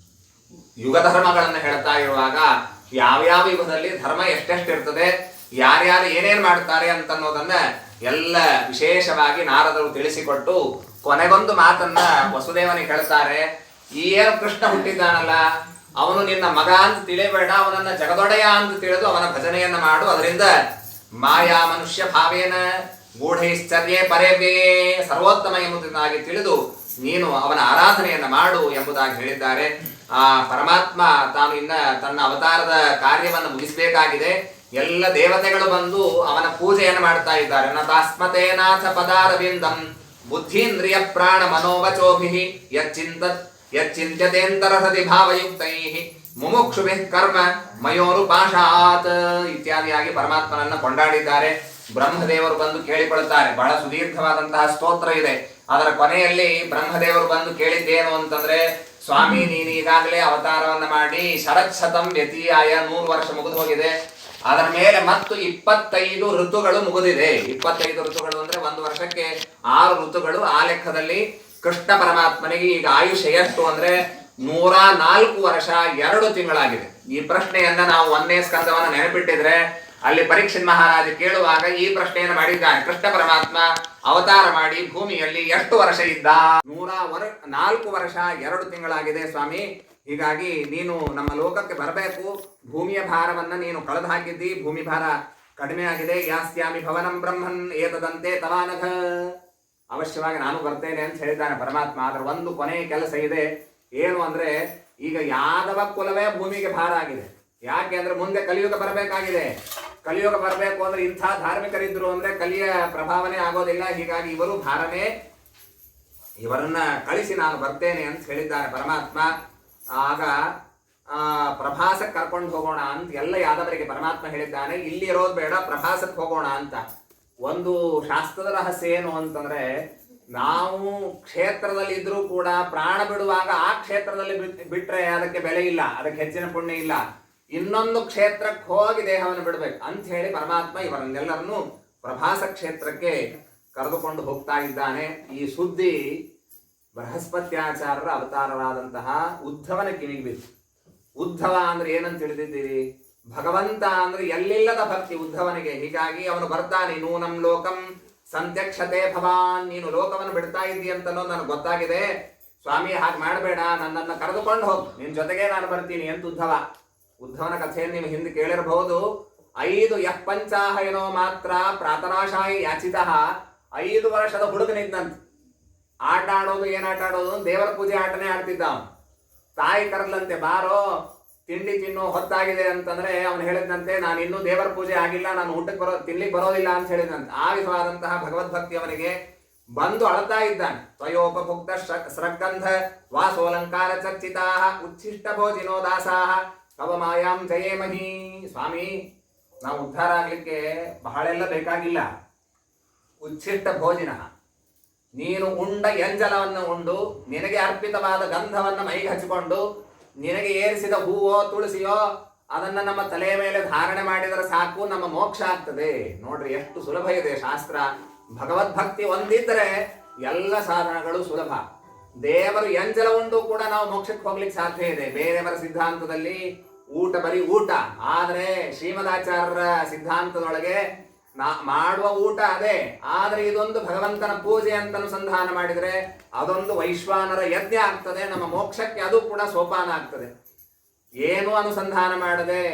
ಯುಗ ಧರ್ಮಗಳನ್ನು ಹೇಳ್ತಾ ಇರುವಾಗ ಯಾವ್ಯಾವ ಯುಗದಲ್ಲಿ ಧರ್ಮ ಎಷ್ಟೆಷ್ಟಿರ್ತದೆ, ಯಾರ್ಯಾರು ಏನೇನ್ ಮಾಡ್ತಾರೆ ಅಂತನ್ನೋದನ್ನ ಎಲ್ಲ ವಿಶೇಷವಾಗಿ ನಾರದರು ತಿಳಿಸಿಕೊಟ್ಟು ಕೊನೆಗೊಂದು ಮಾತನ್ನ ವಸುದೇವನಿಗೆ ಹೇಳ್ತಾರೆ. ಈ ಏನು ಕೃಷ್ಣ ಹುಟ್ಟಿದ್ದಾನಲ್ಲ, ಅವನು ನಿನ್ನ ಮಗ ಅಂತ ತಿಳಿಬೇಡ, ಅವನನ್ನ ಜಗದೊಡೆಯ ಅಂತ ತಿಳಿದು ಅವನ ಭಜನೆಯನ್ನ ಮಾಡು. ಅದರಿಂದ ಮಾಯಾ ಮನುಷ್ಯ ಭಾವೇನ ಗೂಢೈಶ್ಚರ್ಯೆ ಪರೇವ್ಯೇ ಸರ್ವೋತ್ತಮ ಎಂಬುದಾಗಿ ತಿಳಿದು ನೀನು ಅವನ ಆರಾಧನೆಯನ್ನ ಮಾಡು ಎಂಬುದಾಗಿ ಹೇಳಿದ್ದಾರೆ. ಆ ಪರಮಾತ್ಮ ತಾನು ಇನ್ನ ತನ್ನ ಅವತಾರದ ಕಾರ್ಯವನ್ನು ಮುಗಿಸಬೇಕಾಗಿದೆ. ಎಲ್ಲ ದೇವತೆಗಳು ಬಂದು ಅವನ ಪೂಜೆಯನ್ನು ಮಾಡ್ತಾ ಇದ್ದಾರೆ. ನತಾಸ್ಮತೇನಾಥ ಪದಾರವಿಂದಂ ಬುದ್ಧೀಂದ್ರಿಯ ಪ್ರಾಣ ಮನೋವಚೋಭಿ ಯಚ್ಚಿಂತ್ಯತೇಂತರ ಹೃದಿ ಭಾವಯುಕ್ತೈ ಮುಮುಕ್ಷುಭಿಃ ಕರ್ಮ ಮಯೋರು ಪಾಶಾತ್ ಇತ್ಯಾದಿಯಾಗಿ ಪರಮಾತ್ಮನನ್ನ ಕೊಂಡಾಡಿದ್ದಾರೆ. ಬ್ರಹ್ಮದೇವರು ಬಂದು ಕೇಳಿಕೊಳ್ತಾರೆ. ಬಹಳ ಸುದೀರ್ಘವಾದಂತಹ ಸ್ತೋತ್ರ ಇದೆ. ಅದರ ಕೊನೆಯಲ್ಲಿ ಬ್ರಹ್ಮದೇವರು ಬಂದು ಕೇಳಿದ್ದೇನು ಅಂತಂದ್ರೆ, ಸ್ವಾಮಿ ನೀನು ಈಗಾಗಲೇ ಅವತಾರವನ್ನ ಮಾಡಿ ಶರತ್ಶತಂ ವ್ಯತಿಯಾಯ 100 ವರ್ಷ ಮುಗಿದು ಹೋಗಿದೆ. ಅದರ ಮೇಲೆ ಮತ್ತು 25 ಋತುಗಳು ಮುಗಿದಿದೆ. 25 ಋತುಗಳು ಅಂದ್ರೆ 1 ವರ್ಷಕ್ಕೆ 6 ಋತುಗಳು. ಆ ಲೆಕ್ಕದಲ್ಲಿ ಕೃಷ್ಣ ಪರಮಾತ್ಮನಿಗೆ ಈಗ ಆಯುಷ್ಯ ಎಷ್ಟು ಅಂದ್ರೆ 104 ವರ್ಷ 2 ತಿಂಗಳಾಗಿದೆ. ಈ ಪ್ರಶ್ನೆಯನ್ನ ನಾವು 1ನೇ ಸ್ಕಂದವನ್ನ ನೆನಪಿಟ್ಟಿದ್ರೆ ಅಲ್ಲಿ ಪರೀಕ್ಷಿತ್ ಮಹಾರಾಜ ಕೇಳುವಾಗ ಈ ಪ್ರಶ್ನೆಯನ್ನು ಮಾಡಿದ್ದಾನೆ. ಕೃಷ್ಣ ಪರಮಾತ್ಮ ಅವತಾರ ಮಾಡಿ ಭೂಮಿಯಲ್ಲಿ ಎಷ್ಟು ವರ್ಷ ಇದ್ದ? 104 ವರ್ಷ 2 ತಿಂಗಳಾಗಿದೆ ಸ್ವಾಮಿ. ಹೀಗಾಗಿ ನೀನು ನಮ್ಮ ಲೋಕಕ್ಕೆ ಬರಬೇಕು. ಭೂಮಿಯ ಭಾರವನ್ನ ನೀನು ಕಳೆದು ಹಾಕಿದ್ದಿ, ಭೂಮಿ ಭಾರ ಕಡಿಮೆ ಆಗಿದೆ. ಯಾಸ್ಯಾಮಿ ಭವನಂ ಬ್ರಹ್ಮನ್ ಏತದಂತೆ ತವಾನಘ, ಅವಶ್ಯವಾಗಿ ನಾನು ಬರ್ತೇನೆ ಅಂತ ಹೇಳಿದ್ದಾನೆ ಪರಮಾತ್ಮ. ಆದ್ರೆ ಒಂದು ಕೊನೆಯ ಕೆಲಸ ಇದೆ. ಏನು ಅಂದ್ರೆ, ಈಗ ಯಾದವ ಕುಲವೇ ಭೂಮಿಗೆ ಭಾರ ಆಗಿದೆ. ಯಾಕೆ ಅಂದ್ರೆ ಮುಂದೆ ಕಲಿಯುಗ ಬರಬೇಕಾಗಿದೆ. ಕಲಿಯುಗ ಬರಬೇಕು ಅಂದ್ರೆ ಇಂಥ ಧಾರ್ಮಿಕರಿದ್ರು ಅಂದ್ರೆ ಕಲಿಯ ಪ್ರಭಾವನೆ ಆಗೋದಿಲ್ಲ. ಹೀಗಾಗಿ ಇವರು ಭಾರನೇ, ಇವರನ್ನ ಕಳಿಸಿ ನಾನು ಬರ್ತೇನೆ ಅಂತ ಹೇಳಿದ್ದಾನೆ ಪರಮಾತ್ಮ. ಆಗ ಪ್ರಭಾಸಕ್ಕೆ ಕರ್ಕೊಂಡು ಹೋಗೋಣ ಅಂತ ಎಲ್ಲ ಯಾದವರಿಗೆ ಪರಮಾತ್ಮ ಹೇಳಿದ್ದಾನೆ. ಇಲ್ಲಿ ಇರೋದು ಬೇಡ, ಪ್ರಭಾಸಕ್ಕೆ ಹೋಗೋಣ ಅಂತ. ಒಂದು ಶಾಸ್ತ್ರದ ರಹಸ್ಯ ಏನು ಅಂತಂದ್ರೆ, ನಾವು ಕ್ಷೇತ್ರದಲ್ಲಿ ಇದ್ರೂ ಕೂಡ ಪ್ರಾಣ ಬಿಡುವಾಗ ಆ ಕ್ಷೇತ್ರದಲ್ಲಿ ಬಿಟ್ರೆ ಅದಕ್ಕೆ ಬೆಲೆ ಇಲ್ಲ, ಅದಕ್ಕೆ ಹೆಚ್ಚಿನ ಪುಣ್ಯ ಇಲ್ಲ. ಇನ್ನೊಂದು ಕ್ಷೇತ್ರಕ್ಕೆ ಹೋಗಿ ದೇಹವನ್ನು ಬಿಡಬೇಕು ಅಂತ ಹೇಳಿ ಪರಮಾತ್ಮ ಇವರನ್ನೆಲ್ಲರನ್ನು ಪ್ರಭಾಸ ಕ್ಷೇತ್ರಕ್ಕೆ ಕರೆದುಕೊಂಡು ಹೋಗ್ತಾ ಇದ್ದಾನೆ. ಈ ಸುದ್ದಿ ಬೃಹಸ್ಪತ್ಯಾಚಾರ್ಯರ ಅವತಾರವಾದಂತಹ ಉದ್ಧವನ ಕಿವಿಗೆ ಬಿತ್ತು. ಉದ್ಧವ ಅಂದ್ರೆ ಏನಂತ ತಿಳಿದಿದ್ದೀರಿ? ಭಗವಂತ ಅಂದ್ರೆ ಎಲ್ಲಿಲ್ಲದ ಭಕ್ತಿ ಉದ್ಧವನಿಗೆ. ಹೀಗಾಗಿ ಅವನು ಬರ್ತಾನೆ. ನೂನಂ ಲೋಕಂ ಸಂತ್ಯಕ್ಷತೆ ಭವಾನ್, ನೀನು ಲೋಕವನ್ನು ಬಿಡ್ತಾ ಇದ್ದೀ ಅಂತನೋ ನನಗೆ ಗೊತ್ತಾಗಿದೆ ಸ್ವಾಮಿ, ಹಾಗೆ ಮಾಡಬೇಡ, ನನ್ನನ್ನು ಕರೆದುಕೊಂಡು ಹೋಗು, ನಿನ್ ಜೊತೆಗೆ ನಾನು ಬರ್ತೀನಿ ಅಂತ ಉದ್ಧವ. ಉದ್ಧವನ ಕಥೆಯನ್ನು ನೀವು ಹಿಂದೆ ಕೇಳಿರಬಹುದು. 5 ಯಃಪಂಚಾಹ ಏನೋ ಮಾತ್ರ ಪ್ರಾತನಾಶಾಯಿ ಯಾಚಿತಃ, 5 ವರ್ಷದ ಹುಡುಗನಿದ್ದಂತೆ. ಆಟ ಆಡೋದು, ಏನ್ ಆಟ ಆಡೋದು? ದೇವರ ಪೂಜೆ ಆಟನೇ ಆಡ್ತಿದ್ದ ಅವನು. ತಾಯಿ ಕರೆದ್ಲಂತೆ, ಬಾರೋ ತಿಂಡಿ ತಿನ್ನೋ ಹೊತ್ತಾಗಿದೆ ಅಂತಂದ್ರೆ ಅವನು ಹೇಳಿದಂತೆ, ನಾನು ಇನ್ನೂ ದೇವರ ಪೂಜೆ ಆಗಿಲ್ಲ, ನಾನು ಊಟಕ್ಕೆ ತಿನ್ಲಿಕ್ಕೆ ಬರೋದಿಲ್ಲ ಅಂತ ಹೇಳಿದಂತೆ. ಆ ವಿಧವಾದಂತಹ ಭಗವದ್ಭಕ್ತಿ ಅವನಿಗೆ ಬಂದು ಅಳ್ತಾ ಇದ್ದಾನೆ. ತ್ವಯೋಪಭುಕ್ತ ಸ್ರಗ್ಗಂಧ ವಾಸೋಲಂಕಾರ ಚರ್ಚಿತಾ ಉಚ್ಛಿಷ್ಟ ಭೋಜಿನೋ ದಾಸಾಹ ತವ ಮಾಯಾಂ ಜಯೇಮಹಿ. ಸ್ವಾಮಿ, ನಾವು ಉದ್ಧಾರ ಆಗ್ಲಿಕ್ಕೆ ಬಹಳೆಲ್ಲ ಬೇಕಾಗಿಲ್ಲ. ಉಚ್ಛಿಷ್ಟ ಭೋಜಿನ, ನೀನು ಉಂಡ ಎಂಜಲವನ್ನು ಉಂಡು ನಿನಗೆ ಅರ್ಪಿತವಾದ ಗಂಧವನ್ನು ಮೈಗೆ ಹಚ್ಚಿಕೊಂಡು ನಿನಗೆ ಏರಿಸಿದ ಹೂವೋ ತುಳಸಿಯೋ ಅದನ್ನ ನಮ್ಮ ತಲೆಯ ಮೇಲೆ ಧಾರಣೆ ಮಾಡಿದರೆ ಸಾಕು, ನಮ್ಮ ಮೋಕ್ಷ ಆಗ್ತದೆ. ನೋಡ್ರಿ ಎಷ್ಟು ಸುಲಭ ಇದೆ ಶಾಸ್ತ್ರ. ಭಗವದ್ಭಕ್ತಿ ಒಂದಿದ್ರೆ ಎಲ್ಲ ಸಾಧನಗಳು ಸುಲಭ. ದೇವರು ಎಂಜಲ ಉಂಡು ಕೂಡ ನಾವು ಮೋಕ್ಷಕ್ಕೆ ಹೋಗ್ಲಿಕ್ಕೆ ಸಾಧ್ಯ ಇದೆ. ಬೇರೆಯವರ ಸಿದ್ಧಾಂತದಲ್ಲಿ ಊಟ ಬರೀ ಊಟ, ಆದ್ರೆ ಶ್ರೀಮದಾಚಾರ್ಯರ ಸಿದ್ಧಾಂತದೊಳಗೆ ಮಾಡುವ ಊಟ ಅದೇ. ಆದ್ರೆ ಇದೊಂದು ಭಗವಂತನ ಪೂಜೆ ಅಂತ ಅನುಸಂಧಾನ ಮಾಡಿದ್ರೆ ಅದೊಂದು ವೈಶ್ವಾನರ ಯಜ್ಞ ಆಗ್ತದೆ. ನಮ್ಮ ಮೋಕ್ಷಕ್ಕೆ ಅದು ಕೂಡ ಸೋಪಾನ ಆಗ್ತದೆ. ಏನು ಅನುಸಂಧಾನ ಮಾಡದೆ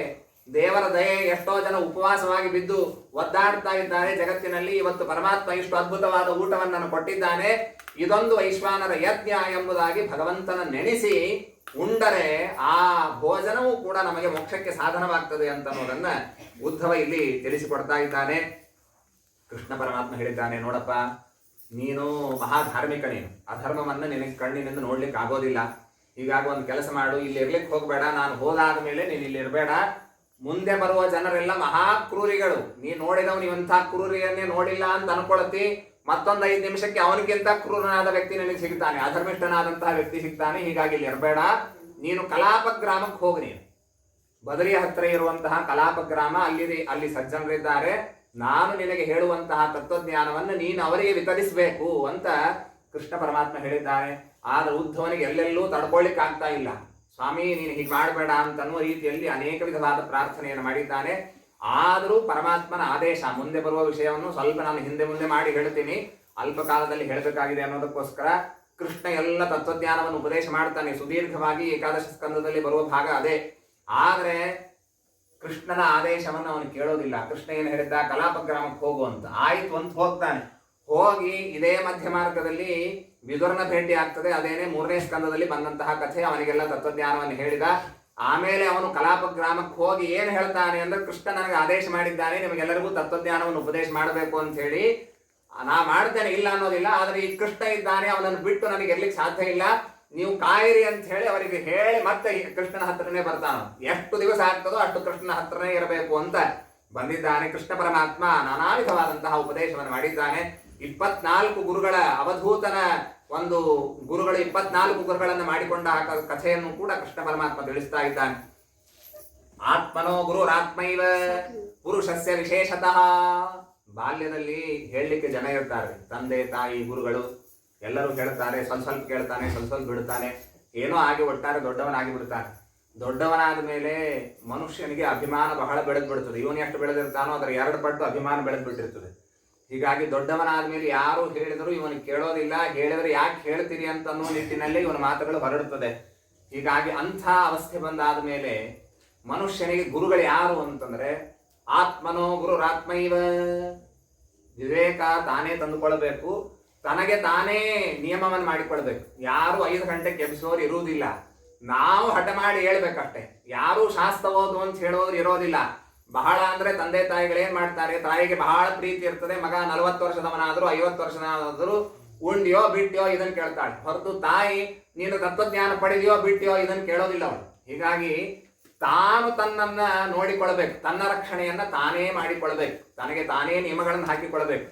ದೇವರ ದಯೆ, ಎಷ್ಟೋ ಜನ ಉಪವಾಸವಾಗಿ ಬಿದ್ದು ಒದ್ದಾಡ್ತಾ ಇದ್ದಾರೆ ಜಗತ್ತಿನಲ್ಲಿ. ಇವತ್ತು ಪರಮಾತ್ಮ ಇಷ್ಟು ಅದ್ಭುತವಾದ ಊಟವನ್ನು ಕೊಟ್ಟಿದ್ದಾನೆ. ಇದೊಂದು ವೈಶ್ವಾನರ ಯಜ್ಞ ಎಂಬುದಾಗಿ ಭಗವಂತನ ನೆನೆಸಿ ಉಂಡರೆ ಆ ಭೋಜನವೂ ಕೂಡ ನಮಗೆ ಮೋಕ್ಷಕ್ಕೆ ಸಾಧನವಾಗ್ತದೆ ಅಂತ ಅನ್ನೋದನ್ನ ಉದ್ಧವ ಇಲ್ಲಿ ತಿಳಿಸಿಕೊಡ್ತಾ ಇದ್ದಾನೆ. ಕೃಷ್ಣ ಪರಮಾತ್ಮ ಹೇಳಿದ್ದಾನೆ, ನೋಡಪ್ಪ, ನೀನು ಮಹಾಧಾರ್ಮಿಕ, ನೀನು ಅಧರ್ಮವನ್ನ ನಿನಗೆ ಕಣ್ಣಿನಿಂದ ನೋಡ್ಲಿಕ್ಕೆ ಆಗೋದಿಲ್ಲ. ಹೀಗಾಗಿ ಒಂದು ಕೆಲಸ ಮಾಡು, ಇಲ್ಲಿ ಇರ್ಲಿಕ್ಕೆ ಹೋಗಬೇಡ, ನಾನು ಹೋದಾದ ಮೇಲೆ ನೀನು ಇಲ್ಲಿ ಇರಬೇಡ. ಮುಂದೆ ಬರುವ ಜನರೆಲ್ಲ ಮಹಾಕ್ರೂರಿಗಳು, ನೀ ನೋಡಿದವನು ಇವಂಥ ಕ್ರೂರಿಯನ್ನೇ ನೋಡಿಲ್ಲ ಅಂತ ಅನ್ಕೊಳತಿ. ಮತ್ತೊಂದು 5 ನಿಮಿಷಕ್ಕೆ ಅವನಿಗಿಂತ ಕ್ರೂರನಾದ ವ್ಯಕ್ತಿ ನಿನಗೆ ಸಿಗ್ತಾನೆ, ಅಧರ್ಮಿಷ್ಠನಾದಂತಹ ವ್ಯಕ್ತಿ ಸಿಗ್ತಾನೆ. ಹೀಗಾಗಿ ಇಲ್ಲಿ ಇರಬೇಡ, ನೀನು ಕಲಾಪ ಗ್ರಾಮಕ್ಕೆ ಹೋಗಿ. ನೀನು ಬದರಿಯ ಹತ್ತಿರ ಇರುವಂತಹ ಕಲಾಪ ಗ್ರಾಮ, ಅಲ್ಲಿ ಸಜ್ಜನರಿದ್ದಾರೆ. ನಾನು ನಿನಗೆ ಹೇಳುವಂತಹ ತತ್ವಜ್ಞಾನವನ್ನು ನೀನು ಅವರಿಗೆ ವಿತರಿಸಬೇಕು ಅಂತ ಕೃಷ್ಣ ಪರಮಾತ್ಮ ಹೇಳಿದ್ದಾನೆ. ಆದ್ರೆ ಉದ್ಧವನಿಗೆ ಎಲ್ಲೆಲ್ಲೂ ತಡ್ಕೊಳ್ಳಿಕ್ಕೆ ಆಗ್ತಾ ಇಲ್ಲ. ಸ್ವಾಮಿ ನೀನು ಹೀಗೆ ಮಾಡಬೇಡ ಅಂತನ್ನುವ ರೀತಿಯಲ್ಲಿ ಅನೇಕ ವಿಧವಾದ ಪ್ರಾರ್ಥನೆಯನ್ನು ಮಾಡಿದ್ದಾನೆ. ಆದರೂ ಪರಮಾತ್ಮನ ಆದೇಶ. ಮುಂದೆ ಬರುವ ವಿಷಯವನ್ನು ಸ್ವಲ್ಪ ನಾನು ಹಿಂದೆ ಮುಂದೆ ಮಾಡಿ ಹೇಳ್ತೀನಿ, ಅಲ್ಪ ಕಾಲದಲ್ಲಿ ಹೇಳಬೇಕಾಗಿದೆ ಅನ್ನೋದಕ್ಕೋಸ್ಕರ ಕೃಷ್ಣ ಎಲ್ಲ ತತ್ವಜ್ಞಾನವನ್ನು ಉಪದೇಶ ಮಾಡ್ತಾನೆ ಸುದೀರ್ಘವಾಗಿ. ಏಕಾದಶ ಸ್ಕಂದದಲ್ಲಿ ಬರುವ ಭಾಗ ಅದೇ. ಆದರೆ ಕೃಷ್ಣನ ಆದೇಶವನ್ನು ಅವನು ಕೇಳೋದಿಲ್ಲ. ಕೃಷ್ಣ ಏನು ಹೇಳಿದ್ದ, ಕಲಾಪ ಗ್ರಾಮಕ್ಕೆ ಹೋಗು ಅಂತ. ಆಯ್ತು ಅಂತ ಹೋಗ್ತಾನೆ. ಹೋಗಿ ಇದೇ ಮಧ್ಯ ಮಾರ್ಗದಲ್ಲಿ ವಿದುರನ ಭೇಟಿ ಆಗ್ತದೆ. ಅದೇನೆ 3ನೇ ಸ್ಕಂದದಲ್ಲಿ ಬಂದಂತಹ ಕಥೆ. ಅವನಿಗೆಲ್ಲ ತತ್ವಜ್ಞಾನವನ್ನು ಹೇಳಿದ. ಆಮೇಲೆ ಅವನು ಕಲಾಪ ಗ್ರಾಮಕ್ಕೆ ಹೋಗಿ ಏನು ಹೇಳ್ತಾನೆ ಅಂದ್ರೆ, ಕೃಷ್ಣ ನನಗೆ ಆದೇಶ ಮಾಡಿದ್ದಾನೆ ನಿಮಗೆಲ್ಲರಿಗೂ ತತ್ವಜ್ಞಾನವನ್ನು ಉಪದೇಶ ಮಾಡಬೇಕು ಅಂತ ಹೇಳಿ. ನಾ ಮಾಡ್ತೇನೆ, ಇಲ್ಲ ಅನ್ನೋದಿಲ್ಲ. ಆದ್ರೆ ಈ ಕೃಷ್ಣ ಇದ್ದಾನೆ, ಅವನನ್ನು ಬಿಟ್ಟು ನನಗೆ ಇರ್ಲಿಕ್ಕೆ ಸಾಧ್ಯ ಇಲ್ಲ, ನೀವು ಕಾಯಿರಿ ಅಂತ ಹೇಳಿ ಅವರಿಗೆ ಹೇಳಿ ಮತ್ತೆ ಕೃಷ್ಣನ ಹತ್ರನೇ ಬರ್ತಾನ. ಎಷ್ಟು ದಿವಸ ಆಗ್ತದೋ ಅಷ್ಟು ಕೃಷ್ಣನ ಹತ್ರನೇ ಇರಬೇಕು ಅಂತ ಬಂದಿದ್ದಾನೆ. ಕೃಷ್ಣ ಪರಮಾತ್ಮ ನಾನಾ ವಿಧವಾದಂತಹ ಉಪದೇಶವನ್ನು ಮಾಡಿದ್ದಾನೆ. 24 ಗುರುಗಳ ಅವಧೂತನ ಒಂದು ಗುರುಗಳು 24 ಗುರುಗಳನ್ನು ಮಾಡಿಕೊಂಡ ಕಥೆಯನ್ನು ಕೂಡ ಕೃಷ್ಣ ಪರಮಾತ್ಮ ತಿಳಿಸ್ತಾ ಇದ್ದಾನೆ. ಆತ್ಮನೋ ಗುರುರಾತ್ಮೈವ ಪುರುಷಸ್ಯ ವಿಶೇಷತಃ. ಬಾಲ್ಯದಲ್ಲಿ ಹೇಳಲಿಕ್ಕೆ ಜನ ಇರ್ತಾರೆ, ತಂದೆ ತಾಯಿ ಗುರುಗಳು ಎಲ್ಲರೂ ಹೇಳ್ತಾರೆ. ಸ್ವಲ್ಪ ಕೇಳ್ತಾನೆ, ಸ್ವಲ್ಪ ಬಿಡ್ತಾನೆ, ಏನೋ ಆಗಿ ಒಟ್ಟಾರೆ ದೊಡ್ಡವನಾಗಿ ಬಿಡ್ತಾನೆ. ದೊಡ್ಡವನಾದ ಮೇಲೆ ಮನುಷ್ಯನಿಗೆ ಅಭಿಮಾನ ಬಹಳ ಬೆಳೆದು ಬಿಡ್ತದೆ. ಇವನು ಎಷ್ಟು ಬೆಳೆದಿರ್ತಾನೋ ಅದರ 2 ಪಟ್ಟು ಅಭಿಮಾನ ಬೆಳೆದು ಬಿಟ್ಟಿರ್ತದೆ. ಹೀಗಾಗಿ ದೊಡ್ಡವನಾದ ಮೇಲೆ ಯಾರು ಹೇಳಿದರೂ ಇವನಿಗೆ ಕೇಳೋದಿಲ್ಲ. ಹೇಳಿದ್ರೆ ಯಾಕೆ ಹೇಳ್ತೀರಿ ಅಂತ ಅನ್ನೋ ನಿಟ್ಟಿನಲ್ಲಿ ಇವನ ಮಾತುಗಳು ಹೊರಡುತ್ತದೆ. ಹೀಗಾಗಿ ಅಂಥ ಅವಸ್ಥೆ ಬಂದಾದ ಮೇಲೆ ಮನುಷ್ಯನಿಗೆ ಗುರುಗಳು ಯಾರು ಅಂತಂದ್ರೆ, ಆತ್ಮನೋ ಗುರುರಾತ್ಮೈವ. ವಿವೇಕ ತಾನೇ ತಂದುಕೊಳ್ಬೇಕು, ತನಗೆ ತಾನೇ ನಿಯಮವನ್ನು ಮಾಡಿಕೊಳ್ಬೇಕು. ಯಾರು 5 ಗಂಟೆಗೆ ಎಬ್ಸೋರು ಇರುವುದಿಲ್ಲ, ನಾವು ಹಠ ಮಾಡಿ ಹೇಳ್ಬೇಕಷ್ಟೆ. ಯಾರು ಶಾಸ್ತ್ರ ಓದು ಅಂತ ಹೇಳೋರು ಇರೋದಿಲ್ಲ. ಬಹಳ ಅಂದ್ರೆ ತಂದೆ ತಾಯಿಗಳೇನ್ ಮಾಡ್ತಾರೆ, ತಾಯಿಗೆ ಬಹಳ ಪ್ರೀತಿ ಇರ್ತದೆ, ಮಗ 40 ವರ್ಷದವನಾದ್ರೂ 50 ವರ್ಷದವನಾದ್ರೂ ಉಂಡ್ಯೋ ಬಿಟ್ಟ್ಯೋ ಇದನ್ನ ಕೇಳ್ತಾಳೆ ಹೊರತು ತಾಯಿ ನೀನು ತತ್ವಜ್ಞಾನ ಪಡೆದಿಯೋ ಬಿಟ್ಟ್ಯೋ ಇದನ್ನು ಕೇಳೋದಿಲ್ಲ ಅವಳು. ಹೀಗಾಗಿ ತಾನು ತನ್ನನ್ನ ನೋಡಿಕೊಳ್ಬೇಕು, ತನ್ನ ರಕ್ಷಣೆಯನ್ನ ತಾನೇ ಮಾಡಿಕೊಳ್ಬೇಕು, ತನಗೆ ತಾನೇ ನಿಯಮಗಳನ್ನು ಹಾಕಿಕೊಳ್ಬೇಕು.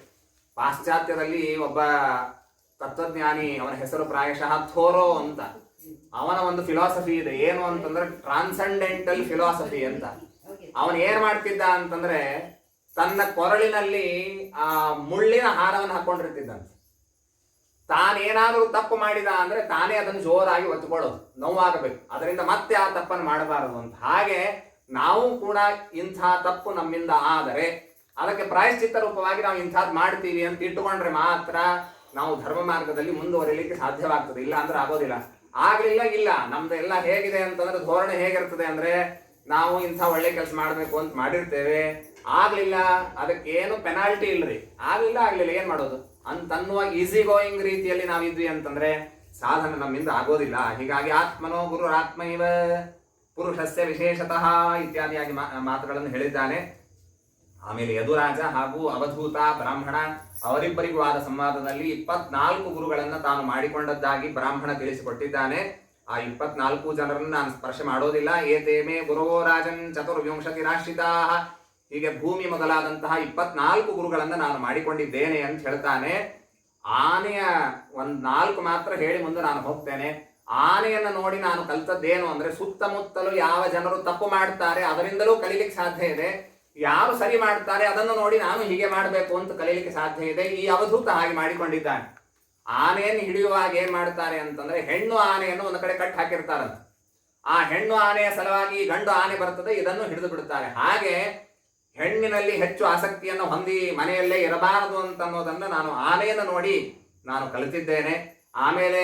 ಪಾಶ್ಚಾತ್ಯದಲ್ಲಿ ಒಬ್ಬ ತತ್ವಜ್ಞಾನಿ, ಅವನ ಹೆಸರು ಪ್ರಾಯಶಃ ಥೋರೋ ಅಂತ. ಅವನ ಒಂದು ಫಿಲಾಸಫಿ ಇದೆ, ಏನು ಅಂತಂದ್ರೆ ಟ್ರಾನ್ಸೆಂಡೆಂಟಲ್ ಫಿಲಾಸಫಿ ಅಂತ. ಅವನು ಏನ್ ಮಾಡ್ತಿದ್ದ ಅಂತಂದ್ರೆ, ತನ್ನ ಕೊರಳಿನಲ್ಲಿ ಆ ಮುಳ್ಳಿನ ಹಾರವನ್ನು ಹಾಕೊಂಡಿರ್ತಿದ್ದಂತೆ. ತಾನೇನಾದ್ರೂ ತಪ್ಪು ಮಾಡಿದ ಅಂದ್ರೆ ತಾನೇ ಅದನ್ನು ಜೋರಾಗಿ ಒತ್ತುಕೊಳ್ಳೋದು, ನೋವಾಗಬೇಕು, ಅದರಿಂದ ಮತ್ತೆ ಆ ತಪ್ಪನ್ನು ಮಾಡಬಾರದು ಅಂತ. ಹಾಗೆ ನಾವು ಕೂಡ ಇಂಥ ತಪ್ಪು ನಮ್ಮಿಂದ ಆದರೆ ಅದಕ್ಕೆ ಪ್ರಾಯಶ್ಚಿತ್ತ ರೂಪವಾಗಿ ನಾವು ಇಂಥದ್ದು ಮಾಡ್ತೀವಿ ಅಂತ ಇಟ್ಟುಕೊಂಡ್ರೆ ಮಾತ್ರ ನಾವು ಧರ್ಮ ಮಾರ್ಗದಲ್ಲಿ ಮುಂದುವರಿಲಿಕ್ಕೆ ಸಾಧ್ಯವಾಗ್ತದೆ. ಇಲ್ಲ ಅಂದ್ರೆ ಆಗೋದಿಲ್ಲ. ಆಗ್ಲಿಲ್ಲ, ಇಲ್ಲ ನಮ್ದು ಎಲ್ಲ ಹೇಗಿದೆ ಅಂತಂದ್ರೆ ಧೋರಣೆ ಹೇಗಿರ್ತದೆ ಅಂದ್ರೆ, ನಾವು ಇಂಥ ಒಳ್ಳೆ ಕೆಲಸ ಮಾಡಬೇಕು ಅಂತ ಮಾಡಿರ್ತೇವೆ, ಆಗ್ಲಿಲ್ಲ ಅದಕ್ಕೇನು ಪೆನಾಲ್ಟಿ ಇಲ್ರಿ, ಆಗ್ಲಿಲ್ಲ ಏನ್ ಮಾಡೋದು ಅಂತನ್ನುವ ಈಸಿ ಗೋಯಿಂಗ್ ರೀತಿಯಲ್ಲಿ ನಾವಿದ್ವಿ ಅಂತಂದ್ರೆ ಸಾಧನೆ ನಮ್ಮಿಂದ ಆಗೋದಿಲ್ಲ. ಹೀಗಾಗಿ ಆತ್ಮನೋ ಗುರುರಾತ್ಮೈವ ಪುರುಷಸ್ಯ ವಿಶೇಷತಃ ಇತ್ಯಾದಿಯಾಗಿ ಮಾತುಗಳನ್ನು ಹೇಳಿದ್ದಾನೆ. ಆಮೇಲೆ ಯದುರಾಜ ಹಾಗೂ ಅವಧೂತ ಬ್ರಾಹ್ಮಣ ಅವರಿಬ್ಬರಿಗೂ ಆದ ಸಂವಾದದಲ್ಲಿ 24 ಗುರುಗಳನ್ನ ತಾನು ಮಾಡಿಕೊಂಡದ್ದಾಗಿ ಬ್ರಾಹ್ಮಣ ತಿಳಿಸಿಕೊಟ್ಟಿದ್ದಾನೆ. ಆ 24 ಜನರನ್ನು ನಾನು ಸ್ಪರ್ಶ ಮಾಡೋದಿಲ್ಲ. ಏತೇಮೇ ಗುರುವೋ ರಾಜನ್ ಚತುರ್ವಿಂಶತಿ ರಾಶ್ರಿತಾ. ಹೀಗೆ ಭೂಮಿ ಮೊದಲಾದಂತಹ 24 ಗುರುಗಳನ್ನ ನಾನು ಮಾಡಿಕೊಂಡಿದ್ದೇನೆ ಅಂತ ಹೇಳ್ತಾನೆ. ಆನೆಯ 4 ಮಾತ್ರ ಹೇಳಿ ಮುಂದೆ ನಾನು ಹೋಗ್ತೇನೆ. ಆನೆಯನ್ನು ನೋಡಿ ನಾನು ಕಲಿತದ್ದೇನು ಅಂದ್ರೆ, ಸುತ್ತಮುತ್ತಲು ಯಾವ ಜನರು ತಪ್ಪು ಮಾಡ್ತಾರೆ ಅದರಿಂದಲೂ ಕಲೀಲಿಕ್ಕೆ ಸಾಧ್ಯ ಇದೆ, ಯಾರು ಸರಿ ಮಾಡ್ತಾರೆ ಅದನ್ನು ನೋಡಿ ನಾನು ಹೀಗೆ ಮಾಡಬೇಕು ಅಂತ ಕಲೀಲಿಕ್ಕೆ ಸಾಧ್ಯ ಇದೆ. ಈ ಅವಧೂತ ಹಾಗೆ ಮಾಡಿಕೊಂಡಿದ್ದಾನೆ. ಆನೆಯನ್ನು ಹಿಡಿಯುವಾಗ ಏನ್ ಮಾಡ್ತಾರೆ ಅಂತಂದ್ರೆ, ಹೆಣ್ಣು ಆನೆಯನ್ನು ಒಂದು ಕಡೆ ಕಟ್ ಹಾಕಿರ್ತಾರಂತ. ಆ ಹೆಣ್ಣು ಆನೆಯ ಸಲುವಾಗಿ ಗಂಡು ಆನೆ ಬರ್ತದೆ, ಇದನ್ನು ಹಿಡಿದು ಬಿಡುತ್ತಾರೆ. ಹಾಗೆ ಹೆಣ್ಣಿನಲ್ಲಿ ಹೆಚ್ಚು ಆಸಕ್ತಿಯನ್ನು ಹೊಂದಿ ಮನೆಯಲ್ಲೇ ಇರಬಾರದು ಅಂತ ಅನ್ನೋದನ್ನು ನಾನು ಆನೆಯನ್ನು ನೋಡಿ ನಾನು ಕಲಿತಿದ್ದೇನೆ. ಆಮೇಲೆ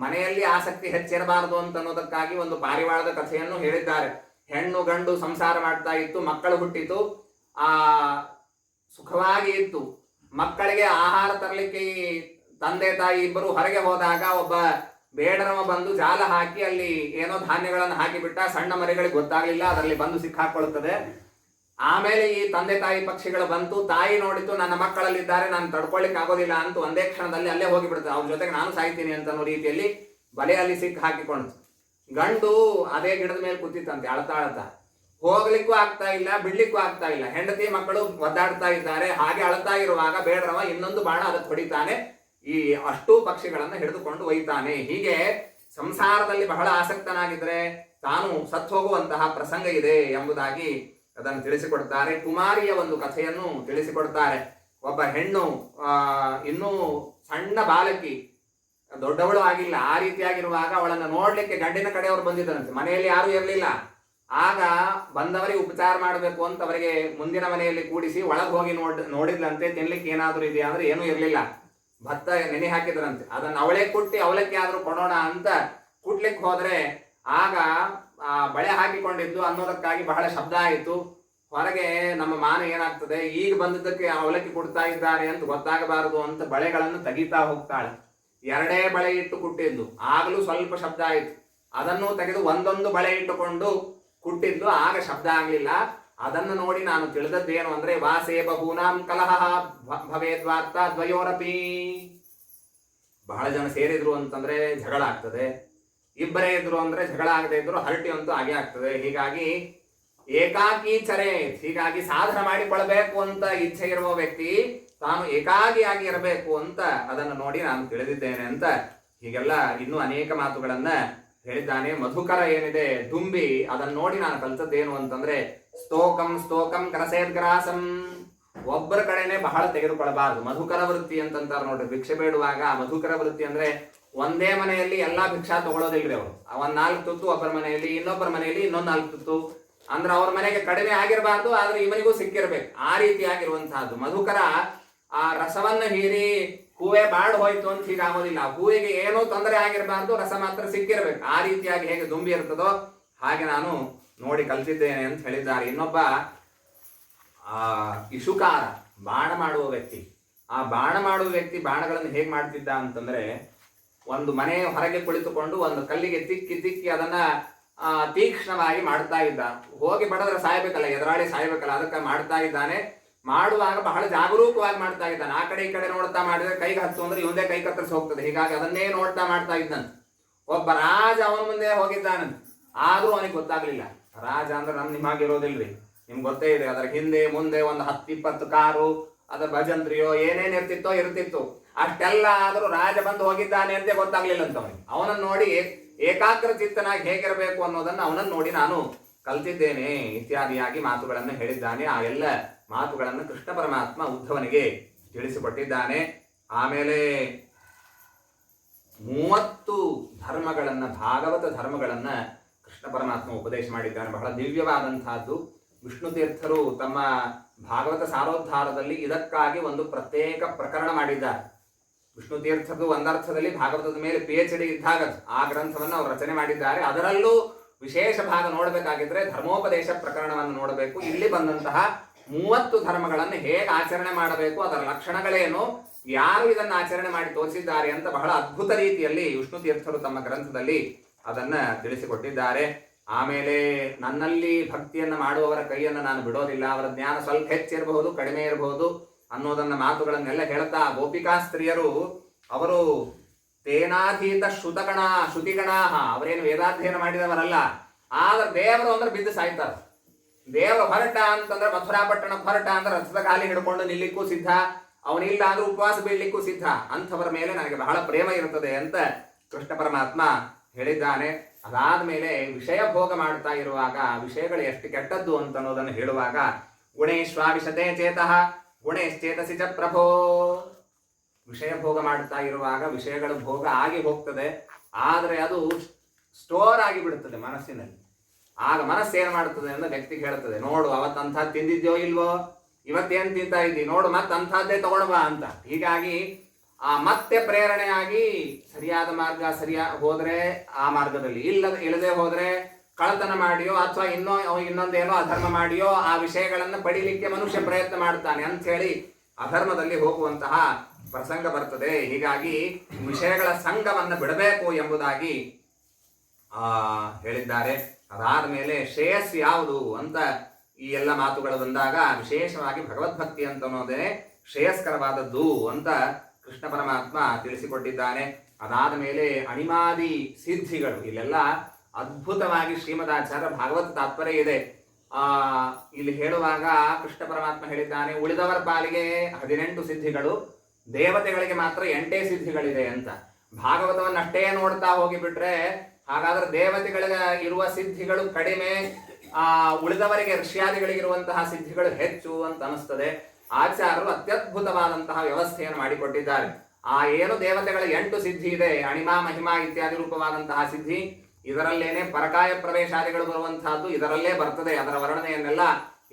ಮನೆಯಲ್ಲಿ ಆಸಕ್ತಿ ಹೆಚ್ಚಿರಬಾರದು ಅಂತ ಅನ್ನೋದಕ್ಕಾಗಿ ಒಂದು ಪಾರಿವಾಳದ ಕಥೆಯನ್ನು ಹೇಳಿದ್ದಾರೆ. ಹೆಣ್ಣು ಗಂಡು ಸಂಸಾರ ಮಾಡ್ತಾ ಇತ್ತು, ಮಕ್ಕಳು ಹುಟ್ಟಿತು, ಆ ಸುಖವಾಗಿ ಇತ್ತು. ಮಕ್ಕಳಿಗೆ ಆಹಾರ ತರಲಿಕ್ಕೆ ತಂದೆ ತಾಯಿ ಇಬ್ಬರು ಹೊರಗೆ ಹೋದಾಗ ಒಬ್ಬ ಬೇಡರವ ಬಂದು ಜಾಲ ಹಾಕಿ ಅಲ್ಲಿ ಏನೋ ಧಾನ್ಯಗಳನ್ನು ಹಾಕಿಬಿಟ್ಟ. ಸಣ್ಣ ಮರಿಗಳಿಗೆ ಗೊತ್ತಾಗ್ಲಿಲ್ಲ, ಅದರಲ್ಲಿ ಬಂದು ಸಿಕ್ಕಾಕೊಳ್ಳುತ್ತದೆ. ಆಮೇಲೆ ಈ ತಂದೆ ತಾಯಿ ಪಕ್ಷಿಗಳು ಬಂತು, ತಾಯಿ ನೋಡಿತು ನನ್ನ ಮಕ್ಕಳಲ್ಲಿದ್ದಾರೆ, ನಾನು ತಡ್ಕೊಳ್ಳಿಕ್ಕೆ ಆಗೋದಿಲ್ಲ ಅಂತ ಒಂದೇ ಕ್ಷಣದಲ್ಲಿ ಅಲ್ಲೇ ಹೋಗಿಬಿಡುತ್ತೆ. ಅವ್ರ ಜೊತೆಗೆ ನಾನು ಸಾಯ್ತೀನಿ ಅಂತ ಅನ್ನೋ ರೀತಿಯಲ್ಲಿ ಬಲೆಯಲ್ಲಿ ಸಿಕ್ಕಿ ಹಾಕಿಕೊಂಡು. ಗಂಡು ಅದೇ ಗಿಡದ ಮೇಲೆ ಕೂತಿತ್ತಂತೆ ಅಳ್ತಾ ಅಳ್ತಾ. ಹೋಗ್ಲಿಕ್ಕೂ ಆಗ್ತಾ ಇಲ್ಲ, ಬಿಡ್ಲಿಕ್ಕೂ ಆಗ್ತಾ ಇಲ್ಲ. ಹೆಂಡತಿ ಮಕ್ಕಳು ಒದ್ದಾಡ್ತಾ ಇದ್ದಾರೆ. ಹಾಗೆ ಅಳ್ತಾ ಇರುವಾಗ ಬೇಡರವ ಇನ್ನೊಂದು ಬಾಣ ಅದಕ್ಕೆ ಹೊಡಿತಾನೆ, ಈ ಅಷ್ಟೂ ಪಕ್ಷಿಗಳನ್ನ ಹಿಡಿದುಕೊಂಡು ಒಯ್ತಾನೆ. ಹೀಗೆ ಸಂಸಾರದಲ್ಲಿ ಬಹಳ ಆಸಕ್ತನಾಗಿದ್ರೆ ತಾನು ಸತ್ತು ಹೋಗುವಂತಹ ಪ್ರಸಂಗ ಇದೆ ಎಂಬುದಾಗಿ ಅದನ್ನು ತಿಳಿಸಿಕೊಡ್ತಾರೆ. ಕುಮಾರಿಯ ಒಂದು ಕಥೆಯನ್ನು ತಿಳಿಸಿಕೊಡ್ತಾರೆ. ಒಬ್ಬ ಹೆಣ್ಣು ಇನ್ನೂ ಸಣ್ಣ ಬಾಲಕಿ, ದೊಡ್ಡವಳು ಆಗಿಲ್ಲ. ಆ ರೀತಿಯಾಗಿರುವಾಗ ಅವಳನ್ನು ನೋಡ್ಲಿಕ್ಕೆ ಗಂಡಿನ ಕಡೆಯವರು ಬಂದಿದ್ದರಂತೆ. ಮನೆಯಲ್ಲಿ ಯಾರು ಇರಲಿಲ್ಲ. ಆಗ ಬಂದವರಿಗೆ ಉಪಚಾರ ಮಾಡಬೇಕು ಅಂತ ಅವರಿಗೆ ಮುಂದಿನ ಮನೆಯಲ್ಲಿ ಕೂಡಿಸಿ ಒಳಗೆ ಹೋಗಿ ನೋಡಿದ್ಲಂತೆ. ತಿನ್ಲಿಕ್ಕೆ ಏನಾದರೂ ಇದೆಯಾ ಅಂದ್ರೆ ಏನೂ ಇರಲಿಲ್ಲ. ಭತ್ತ ನೆನೆ ಹಾಕಿದ್ರಂತೆ. ಅದನ್ನು ಅವಳೇ ಕುಟ್ಟಿ ಅವಲಕ್ಕಿ ಆದ್ರೂ ಕೊಡೋಣ ಅಂತ ಕುಟ್ಲಿಕ್ಕೆ ಹೋದ್ರೆ ಆಗ ಬಳೆ ಹಾಕಿಕೊಂಡಿದ್ದು ಅನ್ನೋದಕ್ಕಾಗಿ ಬಹಳ ಶಬ್ದ ಆಯಿತು. ಹೊರಗೆ ನಮ್ಮ ಮಾನ ಏನಾಗ್ತದೆ, ಈಗ ಬಂದಿದ್ದಕ್ಕೆ ಅವಲಕ್ಕಿ ಕೊಡ್ತಾ ಇದ್ದಾರೆ ಅಂತ ಗೊತ್ತಾಗಬಾರದು ಅಂತ ಬಳೆಗಳನ್ನು ತೆಗಿತಾ ಹೋಗ್ತಾಳೆ. ಎರಡೇ ಬಳೆ ಇಟ್ಟು ಕುಟ್ಟಿದ್ದು, ಆಗಲೂ ಸ್ವಲ್ಪ ಶಬ್ದ ಆಯಿತು. ಅದನ್ನು ತೆಗೆದು ಒಂದೊಂದು ಬಳೆ ಇಟ್ಟುಕೊಂಡು ಕುಟ್ಟಿದ್ದು, ಆಗ ಶಬ್ದ ಆಗಲಿಲ್ಲ. ಅದನ್ನು ನೋಡಿ ನಾನು ತಿಳಿದದ್ದೇನು ಅಂದ್ರೆ ವಾಸೇ ಬಹೂನಾಂ ಕಲಹ ಭವೇದ್ವಾರ್ಥ ದ್ವಯೋರಪಿ. ಬಹಳ ಜನ ಸೇರಿದ್ರು ಅಂತಂದ್ರೆ ಜಗಳ ಆಗ್ತದೆ, ಇಬ್ಬರೇ ಇದ್ರು ಅಂದ್ರೆ ಜಗಳ ಆಗದೆ ಇದ್ರು ಹರಟಿ ಅಂತೂ ಆಗೇ ಆಗ್ತದೆ. ಹೀಗಾಗಿ ಏಕಾಕಿ ಚರೆ, ಹೀಗಾಗಿ ಸಾಧನ ಮಾಡಿಕೊಳ್ಬೇಕು ಅಂತ ಇಚ್ಛೆ ಇರುವ ವ್ಯಕ್ತಿ ತಾನು ಏಕಾಗಿಯಾಗಿ ಇರಬೇಕು ಅಂತ ಅದನ್ನು ನೋಡಿ ನಾನು ತಿಳಿದಿದ್ದೇನೆ ಅಂತ ಹೀಗೆಲ್ಲ ಇನ್ನೂ ಅನೇಕ ಮಾತುಗಳನ್ನ ಹೇಳಿದ್ದಾನೆ. ಮಧುಕರ ಏನಿದೆ ದುಂಬಿ, ಅದನ್ನು ನೋಡಿ ನಾನು ಕಲ್ತದ್ದೇನು ಅಂತಂದ್ರೆ ಸ್ತೋಕಂ ಸ್ತೋಕಂ ಕರಸೇದ್ಗ್ರಾಸಂ, ಒಬ್ಬರ ಕಡೆನೆ ಬಹಳ ತೆಗೆದುಕೊಳ್ಳಬಾರದು. ಮಧುಕರ ವೃತ್ತಿ ಅಂತಂತಾರೆ ನೋಡ್ರಿ. ಭಿಕ್ಷೆ ಬೇಡುವಾಗ ಮಧುಕರ ವೃತ್ತಿ ಅಂದ್ರೆ ಒಂದೇ ಮನೆಯಲ್ಲಿ ಎಲ್ಲಾ ಭಿಕ್ಷಾ ತಗೊಳ್ಳೋದಿಲ್ರಿ ಅವರು. ಒಂದ್ 4 ತುತ್ತು ಒಬ್ಬರ ಮನೆಯಲ್ಲಿ, ಇನ್ನೊಬ್ಬರ ಮನೆಯಲ್ಲಿ ಇನ್ನೊಂದ್ 4 ತುತ್ತು, ಅಂದ್ರೆ ಅವ್ರ ಮನೆಗೆ ಕಡಿಮೆ ಆಗಿರಬಾರ್ದು, ಆದ್ರೆ ಇವನಿಗೂ ಸಿಕ್ಕಿರ್ಬೇಕು. ಆ ರೀತಿಯಾಗಿರುವಂತಹದ್ದು ಮಧುಕರ. ಆ ರಸವನ್ನ ಹೀರಿ ಹೂವೆ ಬಾಡ್ ಹೋಯ್ತು ಅಂತ ಹೀಗಾಗೋದಿಲ್ಲ. ಹೂವಿಗೆ ಏನೂ ತೊಂದರೆ ಆಗಿರಬಾರ್ದು, ರಸ ಮಾತ್ರ ಸಿಕ್ಕಿರ್ಬೇಕು. ಆ ರೀತಿಯಾಗಿ ಹೇಗೆ ದುಂಬಿ ಇರ್ತದೋ ಹಾಗೆ ನಾನು ನೋಡಿ ಕಲ್ತಿದ್ದೇನೆ ಅಂತ ಹೇಳಿದ್ದಾರೆ. ಇನ್ನೊಬ್ಬ ಇಶುಕಾರ, ಬಾಣ ಮಾಡುವ ವ್ಯಕ್ತಿ. ಆ ಬಾಣ ಮಾಡುವ ವ್ಯಕ್ತಿ ಬಾಣಗಳನ್ನು ಹೇಗೆ ಮಾಡ್ತಿದ್ದ ಅಂತಂದ್ರೆ, ಒಂದು ಮನೆ ಹೊರಗೆ ಕುಳಿತುಕೊಂಡು ಒಂದು ಕಲ್ಲಿಗೆ ತಿಕ್ಕಿ ತಿಕ್ಕಿ ಅದನ್ನ ತೀಕ್ಷ್ಣವಾಗಿ ಮಾಡ್ತಾ ಇದ್ದ. ಹೋಗಿ ಬಡದ್ರೆ ಸಾಯ್ಬೇಕಲ್ಲ, ಎದುರಾಳಿ ಸಾಯ್ಬೇಕಲ್ಲ, ಅದಕ್ಕೆ ಮಾಡ್ತಾ ಇದ್ದಾನೆ. ಮಾಡುವಾಗ ಬಹಳ ಜಾಗರೂಕವಾಗಿ ಮಾಡ್ತಾ ಇದ್ದಾನೆ. ಆ ಕಡೆ ಈ ಕಡೆ ನೋಡ್ತಾ ಮಾಡಿದ್ರೆ ಕೈಗೆ ಹತ್ತು ಅಂದ್ರೆ ಇವಂದೇ ಕೈ ಕತ್ತರಿಸಿ ಹೋಗ್ತದೆ. ಹೀಗಾಗಿ ಅದನ್ನೇ ನೋಡ್ತಾ ಮಾಡ್ತಾ ಇದ್ದಾನೆ. ಒಬ್ಬ ರಾಜ ಅವನ ಮುಂದೆ ಹೋಗಿದ್ದಾನಂತ, ಆದ್ರೂ ಅವನಿಗೆ ಗೊತ್ತಾಗ್ಲಿಲ್ಲ. ರಾಜ ಅಂದ್ರೆ ನಿಮಗಿರೋದಿಲ್ರಿ, ನಿಮ್ಗೆ ಗೊತ್ತೇ ಇದೆ. ಅದರ ಹಿಂದೆ ಮುಂದೆ ಒಂದು 10-20 ಕಾರು, ಅದರ ಭಜಂತ್ರಿಯೋ ಏನೇನ್ ಇರ್ತಿತ್ತು. ಅಷ್ಟೆಲ್ಲ ಆದ್ರೂ ರಾಜ ಬಂದು ಹೋಗಿದ್ದಾನೆ ಅಂತ ಗೊತ್ತಾಗ್ಲಿಲ್ಲ ಅಂತ ಅವನಿಗೆ. ಅವನನ್ನು ನೋಡಿ ಏಕಾಗ್ರ ಚಿತ್ತನಾಗಿ ಹೇಗಿರಬೇಕು ಅನ್ನೋದನ್ನ ಅವನನ್ನು ನೋಡಿ ನಾನು ಕಲ್ತಿದ್ದೇನೆ ಇತ್ಯಾದಿಯಾಗಿ ಮಾತುಗಳನ್ನು ಹೇಳಿದ್ದಾನೆ. ಆ ಎಲ್ಲ ಮಾತುಗಳನ್ನು ಕೃಷ್ಣ ಪರಮಾತ್ಮ ಉದ್ಧವನಿಗೆ ತಿಳಿಸಿಕೊಟ್ಟಿದ್ದಾನೆ. ಆಮೇಲೆ 30 ಧರ್ಮಗಳನ್ನ, ಭಾಗವತ ಧರ್ಮಗಳನ್ನ ಕೃಷ್ಣ ಪರಮಾತ್ಮ ಉಪದೇಶ ಮಾಡಿದ್ದಾನೆ. ಬಹಳ ದಿವ್ಯವಾದಂತಹದ್ದು. ವಿಷ್ಣು ತೀರ್ಥರು ತಮ್ಮ ಭಾಗವತ ಸಾರೋದ್ಧಾರದಲ್ಲಿ ಇದಕ್ಕಾಗಿ ಒಂದು ಪ್ರತ್ಯೇಕ ಪ್ರಕರಣ ಮಾಡಿದ್ದಾರೆ. ವಿಷ್ಣು ತೀರ್ಥರು ಒಂದರ್ಥದಲ್ಲಿ ಭಾಗವತದ ಮೇಲೆ PhD ಇದ್ದಾಗ ಆ ಗ್ರಂಥವನ್ನು ಅವರು ರಚನೆ ಮಾಡಿದ್ದಾರೆ. ಅದರಲ್ಲೂ ವಿಶೇಷ ಭಾಗ ನೋಡಬೇಕಾಗಿದ್ರೆ ಧರ್ಮೋಪದೇಶ ಪ್ರಕರಣವನ್ನು ನೋಡಬೇಕು. ಇಲ್ಲಿ ಬಂದಂತಹ 30 ಧರ್ಮಗಳನ್ನು ಹೇಗೆ ಆಚರಣೆ ಮಾಡಬೇಕು, ಅದರ ಲಕ್ಷಣಗಳೇನು, ಯಾರು ಇದನ್ನು ಆಚರಣೆ ಮಾಡಿ ತೋರಿಸಿದ್ದಾರೆ ಅಂತ ಬಹಳ ಅದ್ಭುತ ರೀತಿಯಲ್ಲಿ ವಿಷ್ಣು ತೀರ್ಥರು ತಮ್ಮ ಗ್ರಂಥದಲ್ಲಿ ಅದನ್ನ ತಿಳಿಸಿಕೊಟ್ಟಿದ್ದಾರೆ. ಆಮೇಲೆ ನನ್ನಲ್ಲಿ ಭಕ್ತಿಯನ್ನು ಮಾಡುವವರ ಕೈಯನ್ನು ನಾನು ಬಿಡೋದಿಲ್ಲ, ಅವರ ಜ್ಞಾನ ಸ್ವಲ್ಪ ಹೆಚ್ಚಿರಬಹುದು ಕಡಿಮೆ ಇರಬಹುದು ಅನ್ನೋದನ್ನ ಮಾತುಗಳನ್ನೆಲ್ಲ ಹೇಳ್ತಾ, ಗೋಪಿಕಾ ಸ್ತ್ರೀಯರು ಅವರು ತೇನಾಧೀತ ಶ್ರುತಿಗಣ, ಅವರೇನು ವೇದಾಧ್ಯಯನ ಮಾಡಿದವರಲ್ಲ. ಆದ್ರೆ ದೇವರು ಅಂದ್ರೆ ಬಿದ್ದು ಸಾಯ್ತಾರೆ. ದೇವರು ಹೊರಟ ಅಂತಂದ್ರೆ ಮಥುರಾಪಟ್ಟಣ ಹೊರಟ ಅಂದ್ರೆ ರಥದ ಕಾಲಿ ಹಿಡ್ಕೊಂಡು ನಿಲ್ಲಿಕ್ಕೂ ಸಿದ್ಧ, ಅವನಿಲ್ಲ ಅಂದ್ರೆ ಉಪವಾಸ ಬೀಳ್ಲಿಕ್ಕೂ ಸಿದ್ಧ. ಅಂಥವರ ಮೇಲೆ ನನಗೆ ಬಹಳ ಪ್ರೇಮ ಇರುತ್ತದೆ ಅಂತ ಕೃಷ್ಣ ಪರಮಾತ್ಮ ಹೇಳಿದ್ದಾನೆ. ಅದಾದ್ಮೇಲೆ ವಿಷಯ ಭೋಗ ಮಾಡ್ತಾ ಇರುವಾಗ ವಿಷಯಗಳು ಎಷ್ಟು ಕೆಟ್ಟದ್ದು ಅಂತ ಅನ್ನೋದನ್ನು ಹೇಳುವಾಗ, ಗುಣೇಶ್ವಾವಿಶತೆ ಚೇತಃ ಗುಣೇಶ್ಚೇತಸಿ ಚ ಪ್ರಭೋ. ವಿಷಯ ಭೋಗ ಮಾಡ್ತಾ ಇರುವಾಗ ವಿಷಯಗಳ ಭೋಗ ಆಗಿ ಹೋಗ್ತದೆ, ಆದರೆ ಅದು ಸ್ಟೋರ್ ಆಗಿ ಬಿಡುತ್ತದೆ ಮನಸ್ಸಿನಲ್ಲಿ. ಆಗ ಮನಸ್ಸೇನು ಮಾಡುತ್ತದೆ ಅಂದ್ರೆ ವ್ಯಕ್ತಿಗೆ ಹೇಳ್ತದೆ, ನೋಡು ಅವತ್ತಂಥದ್ದು ತಿಂದಿದ್ಯೋ ಇಲ್ವೋ, ಇವತ್ತೇನು ತಿಂತಾ ಇದ್ದಿ ನೋಡು, ಮತ್ತೆ ಅಂಥದ್ದೇ ತಗೊಳ್ಬಾ ಅಂತ. ಹೀಗಾಗಿ ಮತ್ತೆ ಪ್ರೇರಣೆಯಾಗಿ ಸರಿಯಾದ ಮಾರ್ಗ ಹೋದ್ರೆ ಆ ಮಾರ್ಗದಲ್ಲಿ, ಇಲ್ಲದೆ ಹೋದ್ರೆ ಕಳತನ ಮಾಡಿಯೋ ಅಥವಾ ಇನ್ನೊಂದೇನೋ ಅಧರ್ಮ ಮಾಡಿಯೋ ಆ ವಿಷಯಗಳನ್ನು ಪಡಿಲಿಕ್ಕೆ ಮನುಷ್ಯ ಪ್ರಯತ್ನ ಮಾಡ್ತಾನೆ ಅಂತ ಹೇಳಿ ಅಧರ್ಮದಲ್ಲಿ ಹೋಗುವಂತಹ ಪ್ರಸಂಗ ಬರ್ತದೆ. ಹೀಗಾಗಿ ವಿಷಯಗಳ ಸಂಘವನ್ನು ಬಿಡಬೇಕು ಎಂಬುದಾಗಿ ಹೇಳಿದ್ದಾರೆ. ಅದಾದ ಮೇಲೆ ಶ್ರೇಯಸ್ ಯಾವುದು ಅಂತ ಈ ಎಲ್ಲ ಮಾತುಗಳು ಬಂದಾಗ ವಿಶೇಷವಾಗಿ ಭಗವದ್ಭಕ್ತಿ ಅಂತ ಅನ್ನೋದೇ ಶ್ರೇಯಸ್ಕರವಾದದ್ದು ಅಂತ ಕೃಷ್ಣ ಪರಮಾತ್ಮ ತಿಳಿಸಿಕೊಟ್ಟಿದ್ದಾನೆ. ಅದಾದ ಮೇಲೆ ಅಣಿಮಾದಿ ಸಿದ್ಧಿಗಳು, ಇಲ್ಲೆಲ್ಲ ಅದ್ಭುತವಾಗಿ ಶ್ರೀಮದಾಚಾರ್ಯ ಭಾಗವತ ತಾತ್ಪರ್ಯ ಇದೆ. ಇಲ್ಲಿ ಹೇಳುವಾಗ ಕೃಷ್ಣ ಪರಮಾತ್ಮ ಹೇಳಿದ್ದಾನೆ, ಉಳಿದವರ ಪಾಲಿಗೆ 18 ಸಿದ್ಧಿಗಳು, ದೇವತೆಗಳಿಗೆ ಮಾತ್ರ 8 ಸಿದ್ಧಿಗಳಿದೆ ಅಂತ. ಭಾಗವತವನ್ನಷ್ಟೇ ನೋಡ್ತಾ ಹೋಗಿಬಿಟ್ರೆ ಹಾಗಾದ್ರೆ ದೇವತೆಗಳಿಗೆ ಇರುವ ಸಿದ್ಧಿಗಳು ಕಡಿಮೆ, ಉಳಿದವರಿಗೆ ಋಷ್ಯಾದಿಗಳಿಗಿರುವಂತಹ ಸಿದ್ಧಿಗಳು ಹೆಚ್ಚು ಅಂತ ಅನಿಸ್ತದೆ. ಆಚಾರ್ಯರು ಅತ್ಯದ್ಭುತವಾದಂತಹ ವ್ಯವಸ್ಥೆಯನ್ನು ಮಾಡಿಕೊಟ್ಟಿದ್ದಾರೆ. ಏನು ದೇವತೆಗಳ 8 ಸಿದ್ಧಿ ಇದೆ, ಅಣಿಮಾ ಮಹಿಮಾ ಇತ್ಯಾದಿ ರೂಪವಾದಂತಹ ಸಿದ್ಧಿ, ಇದರಲ್ಲೇನೆ ಪರಕಾಯ ಪ್ರವೇಶಾದಿಗಳು ಬರುವಂತಹದ್ದು ಇದರಲ್ಲೇ ಬರ್ತದೆ. ಅದರ ವರ್ಣನೆಯನ್ನೆಲ್ಲ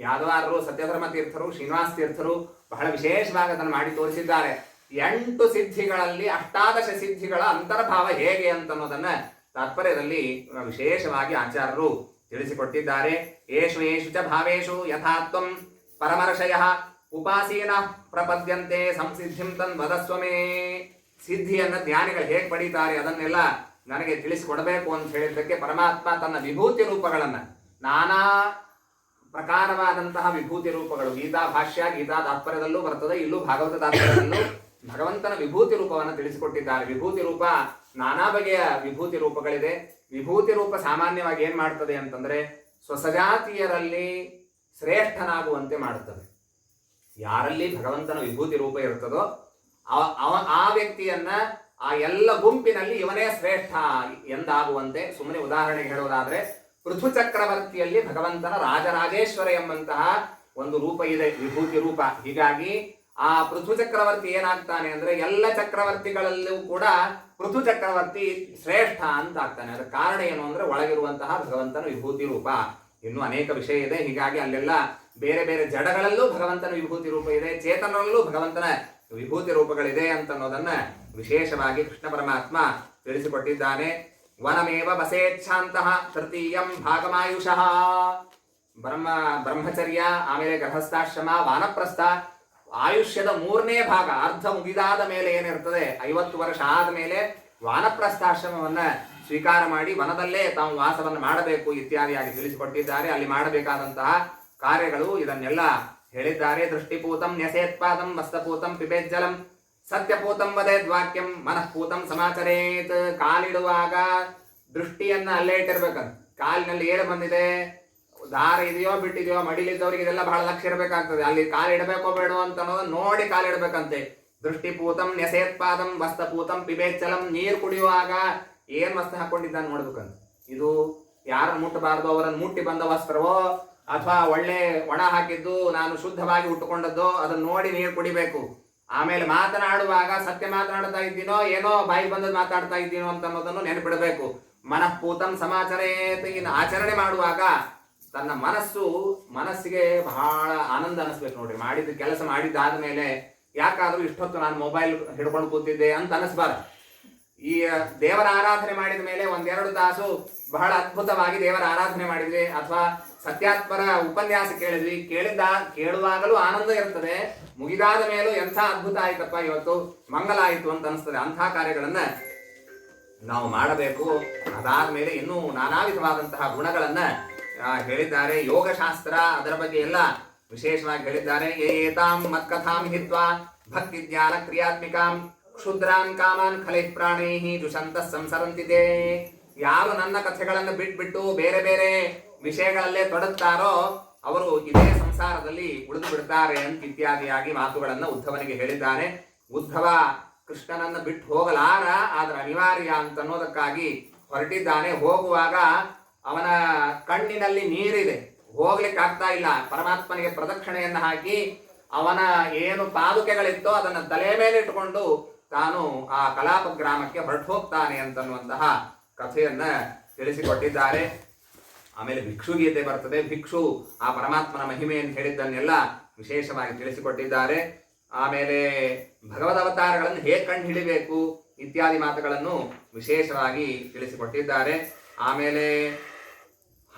ಯಾದವಾರರು, ಸತ್ಯಧರ್ಮ ತೀರ್ಥರು, ಶ್ರೀನಿವಾಸ ತೀರ್ಥರು ಬಹಳ ವಿಶೇಷವಾಗಿ ಅದನ್ನು ಮಾಡಿ ತೋರಿಸಿದ್ದಾರೆ. 8 ಸಿದ್ಧಿಗಳಲ್ಲಿ 18 ಸಿದ್ಧಿಗಳ ಅಂತರ್ಭಾವ ಹೇಗೆ ಅಂತನ್ನೋದನ್ನ ತಾತ್ಪರ್ಯದಲ್ಲಿ ವಿಶೇಷವಾಗಿ ಆಚಾರ್ಯರು ತಿಳಿಸಿಕೊಟ್ಟಿದ್ದಾರೆ. ಏಷು ಏಷು ಚ ಭಾವೇಶು ಯಥಾತ್ವಂ ಪರಮರ್ಷಯ ಉಪಾಸೀನ ಪ್ರಪದ್ಯಂತೆ ಸಂಸಿದ್ಧಿಂ ತನ್ ವದಸ್ವಮೇ. ಸಿದ್ಧಿಯನ್ನ ಜ್ಞಾನಿಗಳು ಹೇಗೆ ಪಡೀತಾರೆ ಅದನ್ನೆಲ್ಲ ನನಗೆ ತಿಳಿಸಿಕೊಡಬೇಕು ಅಂತ ಹೇಳಿದ್ದಕ್ಕೆ ಪರಮಾತ್ಮ ತನ್ನ ವಿಭೂತಿ ರೂಪಗಳನ್ನ, ನಾನಾ ಪ್ರಕಾರವಾದಂತಹ ವಿಭೂತಿ ರೂಪಗಳು, ಗೀತಾ ಭಾಷ್ಯ ಗೀತಾ ತಾತ್ಪರ್ಯದಲ್ಲೂ ಬರ್ತದೆ, ಇಲ್ಲೂ ಭಾಗವತ ತಾತ್ಪರ್ಯದಲ್ಲೂ ಭಗವಂತನ ವಿಭೂತಿ ರೂಪವನ್ನು ತಿಳಿಸಿಕೊಟ್ಟಿದ್ದಾರೆ. ವಿಭೂತಿ ರೂಪ ನಾನಾ ಬಗೆಯ ವಿಭೂತಿ ರೂಪಗಳಿದೆ. ವಿಭೂತಿ ರೂಪ ಸಾಮಾನ್ಯವಾಗಿ ಏನ್ ಮಾಡ್ತದೆ ಅಂತಂದ್ರೆ ಸ್ವಸಜಾತಿಯರಲ್ಲಿ ಶ್ರೇಷ್ಠನಾಗುವಂತೆ ಮಾಡುತ್ತದೆ. ಯಾರಲ್ಲಿ ಭಗವಂತನ ವಿಭೂತಿ ರೂಪ ಇರ್ತದೋ ಆ ವ್ಯಕ್ತಿಯನ್ನ ಆ ಎಲ್ಲ ಗುಂಪಿನಲ್ಲಿ ಇವನೇ ಶ್ರೇಷ್ಠ ಎಂದಾಗುವಂತೆ. ಸುಮ್ಮನೆ ಉದಾಹರಣೆಗೆ ಹೇಳೋದಾದ್ರೆ ಪೃಥು ಚಕ್ರವರ್ತಿಯಲ್ಲಿ ಭಗವಂತನ ರಾಜರಾಜೇಶ್ವರ ಎಂಬಂತಹ ಒಂದು ರೂಪ ಇದೆ, ವಿಭೂತಿ ರೂಪ. ಹೀಗಾಗಿ ಆ ಪೃಥು ಚಕ್ರವರ್ತಿ ಏನಾಗ್ತಾನೆ ಅಂದ್ರೆ ಎಲ್ಲ ಚಕ್ರವರ್ತಿಗಳಲ್ಲೂ ಕೂಡ ಪೃಥು ಚಕ್ರವರ್ತಿ ಶ್ರೇಷ್ಠ ಅಂತ ಆಗ್ತಾನೆ. ಅದರ ಕಾರಣ ಏನು ಅಂದ್ರೆ ಒಳಗಿರುವಂತಹ ಭಗವಂತನ ವಿಭೂತಿ ರೂಪ. ಇನ್ನೂ ಅನೇಕ ವಿಷಯ ಇದೆ. ಹೀಗಾಗಿ ಅಲ್ಲೆಲ್ಲ ಬೇರೆ ಬೇರೆ ಜಡಗಳಲ್ಲೂ ಭಗವಂತನ ವಿಭೂತಿ ರೂಪ ಇದೆ, ಚೇತನರಲ್ಲೂ ಭಗವಂತನ ವಿಭೂತಿ ರೂಪಗಳಿದೆ ಅಂತನ್ನೋದನ್ನ ವಿಶೇಷವಾಗಿ ಕೃಷ್ಣ ಪರಮಾತ್ಮ ತಿಳಿಸಿಕೊಟ್ಟಿದ್ದಾನೆ. ವನಮೇವ ಬಸೇಚ್ಛಾಂತಃ ತೃತೀಯಂ ಭಾಗಮಾಯುಷಃ. ಬ್ರಹ್ಮಚರ್ಯ, ಆಮೇಲೆ ಗೃಹಸ್ಥಾಶ್ರಮ, ವಾನಪ್ರಸ್ಥ, ಆಯುಷ್ಯದ 3ನೇ ಭಾಗ ಅರ್ಧ ಮುಗಿದಾದ ಮೇಲೆ ಏನಿರ್ತದೆ 50 ವರ್ಷ ಆದ ಮೇಲೆ ವಾನಪ್ರಸ್ಥಾಶ್ರಮವನ್ನ ಸ್ವೀಕಾರ ಮಾಡಿ ವನದಲ್ಲೇ ತಾವು ವಾಸವನ್ನು ಮಾಡಬೇಕು ಇತ್ಯಾದಿಯಾಗಿ ತಿಳಿಸಿಕೊಟ್ಟಿದ್ದಾರೆ. ಅಲ್ಲಿ ಮಾಡಬೇಕಾದಂತಹ ಕಾರ್ಯಗಳು ಇದನ್ನೆಲ್ಲ ಹೇಳಿದ್ದಾರೆ. ದೃಷ್ಟಿಪೂತಂ ನ್ಯಸೇತ್ಪಾದಂ, ವಸ್ತಪೂತಂ ಪಿಬೇಜ್ಜಲಂ, ಸತ್ಯಪೂತಂ ವದೇದ್ವಾಕ್ಯಂ, ಮನಃಪೂತಂ ಸಮಾಚರೇತ್. ಕಾಲಿಡುವಾಗ ದೃಷ್ಟಿಯನ್ನ ಅಲ್ಲೇ ಇಟ್ಟಿರ್ಬೇಕಂತ. ಕಾಲಿನಲ್ಲಿ ಏನು ಬಂದಿದೆ, ದಾರ ಇದೆಯೋ ಬಿಟ್ಟಿದೆಯೋ, ಮಡಿಲಿದ್ದವ್ರಿಗೆ ಇದೆಲ್ಲ ಬಹಳ ಲಕ್ಷ್ಯ ಇರಬೇಕಾಗ್ತದೆ. ಅಲ್ಲಿ ಕಾಲಿಡಬೇಕೋ ಬೇಡೋ ಅಂತ ಅನ್ನೋದು ನೋಡಿ ಕಾಲಿಡಬೇಕಂತೆ. ದೃಷ್ಟಿಪೂತಂ ನ್ಯಸೇತ್ಪಾದಂ, ವಸ್ತಪೂತಂ ಪಿಬೇಜ್ಜಲಂ. ನೀರು ಕುಡಿಯುವಾಗ ಏನ್ ವಸ್ತು ಹಾಕೊಂಡಿದ್ದಾನೆ ನೋಡ್ಬೇಕಂತ. ಇದು ಯಾರನ್ನು ಮುಟ್ಟಬಾರ್ದು, ಅವರನ್ನು ಮುಟ್ಟಿ ಬಂದ ವಸ್ತ್ರವೋ ಅಥವಾ ಒಳ್ಳೆ ಒಣ ಹಾಕಿದ್ದು ನಾನು ಶುದ್ಧವಾಗಿ ಉಟ್ಟುಕೊಂಡದ್ದು ಅದನ್ನ ನೋಡಿ ನೀರು ಕುಡಿಬೇಕು. ಆಮೇಲೆ ಮಾತನಾಡುವಾಗ ಸತ್ಯ ಮಾತನಾಡ್ತಾ ಇದ್ದೀನೋ ಏನೋ ಬಾಯಿ ಬಂದದ್ದು ಮಾತಾಡ್ತಾ ಇದ್ದೀನೋ ಅಂತ ಅನ್ನೋದನ್ನು ನೆನಪಿಡಬೇಕು. ಮನಃಪೂತಂ ಸಮಾಚರೇತ್. ಇನ್ನು ಆಚರಣೆ ಮಾಡುವಾಗ ತನ್ನ ಮನಸ್ಸಿಗೆ ಬಹಳ ಆನಂದ ಅನಿಸ್ಬೇಕು ನೋಡ್ರಿ. ಮಾಡಿದ ಕೆಲಸ ಮಾಡಿದ್ದಾದ ಮೇಲೆ ಯಾಕಾದ್ರೂ ಇಷ್ಟೊತ್ತು ನಾನು ಮೊಬೈಲ್ ಹಿಡ್ಕೊಂಡು ಕೂತಿದ್ದೆ ಅಂತ ಅನಿಸ್ಬಾರ್ದು. ಈ ದೇವರ ಆರಾಧನೆ ಮಾಡಿದ ಮೇಲೆ 1-2 ತಾಸು ಬಹಳ ಅದ್ಭುತವಾಗಿ ದೇವರ ಆರಾಧನೆ ಮಾಡಿದ್ವಿ, ಅಥವಾ ಸತ್ಯಾತ್ಮರ ಉಪನ್ಯಾಸ ಕೇಳಿದ್ವಿ, ಕೇಳುವಾಗಲೂ ಆನಂದ ಇರ್ತದೆ. ಮುಗಿದಾದ ಮೇಲೂ ಎಂಥ ಅದ್ಭುತ ಆಯ್ತಪ್ಪ, ಇವತ್ತು ಮಂಗಲ ಆಯಿತು ಅಂತ ಅನಿಸ್ತದೆ. ಅಂಥ ಕಾರ್ಯಗಳನ್ನ ನಾವು ಮಾಡಬೇಕು. ಅದಾದ ಮೇಲೆ ಇನ್ನೂ ನಾನಾ ವಿಧವಾದಂತಹ ಗುಣಗಳನ್ನ ಹೇಳಿದ್ದಾರೆ. ಯೋಗಶಾಸ್ತ್ರ ಅದರ ಬಗ್ಗೆ ಎಲ್ಲ ವಿಶೇಷವಾಗಿ ಹೇಳಿದ್ದಾರೆ. ಏತಾಂ ಮತ್ಕಥಾಂ ಹಿತ್ವಾ ಭಕ್ತಿ ಜ್ಞಾನ ಕ್ರಿಯಾತ್ಮಿಕಾಂ ಕ್ಷುದ್ರಾನ್ ಕಾಮಾನ್ ಖಲೈ ಪ್ರಾಣೈಹಿ ದುಷಂತಃ ಸಂಸರಂತಿದೆ. ಯಾರು ನನ್ನ ಕಥೆಗಳನ್ನು ಬಿಟ್ಬಿಟ್ಟು ಬೇರೆ ಬೇರೆ ವಿಷಯಗಳಲ್ಲೇ ತೊಡಗುತ್ತಾರೋ ಅವರು ಇದೇ ಸಂಸಾರದಲ್ಲಿ ಉಳಿದು ಬಿಡ್ತಾರೆ ಅಂತ ಇತ್ಯಾದಿಯಾಗಿ ಮಾತುಗಳನ್ನ ಉದ್ಧವನಿಗೆ ಹೇಳಿದ್ದಾನೆ. ಉದ್ಧವ ಕೃಷ್ಣನನ್ನ ಬಿಟ್ಟು ಹೋಗಲಾರ, ಆದ್ರೆ ಅನಿವಾರ್ಯ ಅಂತ ಅನ್ನೋದಕ್ಕಾಗಿ ಹೊರಟಿದ್ದಾನೆ. ಹೋಗುವಾಗ ಅವನ ಕಣ್ಣಿನಲ್ಲಿ ನೀರಿದೆ, ಹೋಗ್ಲಿಕ್ಕೆ ಆಗ್ತಾ ಇಲ್ಲ. ಪರಮಾತ್ಮನಿಗೆ ಪ್ರದಕ್ಷಿಣೆಯನ್ನು ಹಾಕಿ ಅವನ ಏನು ಪಾದುಕೆಗಳಿತ್ತೋ ಅದನ್ನ ತಲೆ ಮೇಲೆ ಇಟ್ಟುಕೊಂಡು ತಾನು ಆ ಕಲಾಪ ಗ್ರಾಮಕ್ಕೆ ಹೊರಟು ಹೋಗ್ತಾನೆ ಅಂತನ್ನುವಂತಹ ಕಥೆಯನ್ನ ತಿಳಿಸಿಕೊಟ್ಟಿದ್ದಾರೆ. ಆಮೇಲೆ ಭಿಕ್ಷು ಗೀತೆ ಬರ್ತದೆ. ಭಿಕ್ಷು ಆ ಪರಮಾತ್ಮನ ಮಹಿಮೆಯನ್ನು ಹೇಳಿದ್ದನ್ನೆಲ್ಲ ವಿಶೇಷವಾಗಿ ತಿಳಿಸಿಕೊಟ್ಟಿದ್ದಾರೆ. ಆಮೇಲೆ ಭಗವದ್ ಅವತಾರಗಳನ್ನು ಹೇಗೆ ಕಂಡು ಹಿಡಿಬೇಕು ಇತ್ಯಾದಿ ಮಾತುಗಳನ್ನು ವಿಶೇಷವಾಗಿ ತಿಳಿಸಿಕೊಟ್ಟಿದ್ದಾರೆ. ಆಮೇಲೆ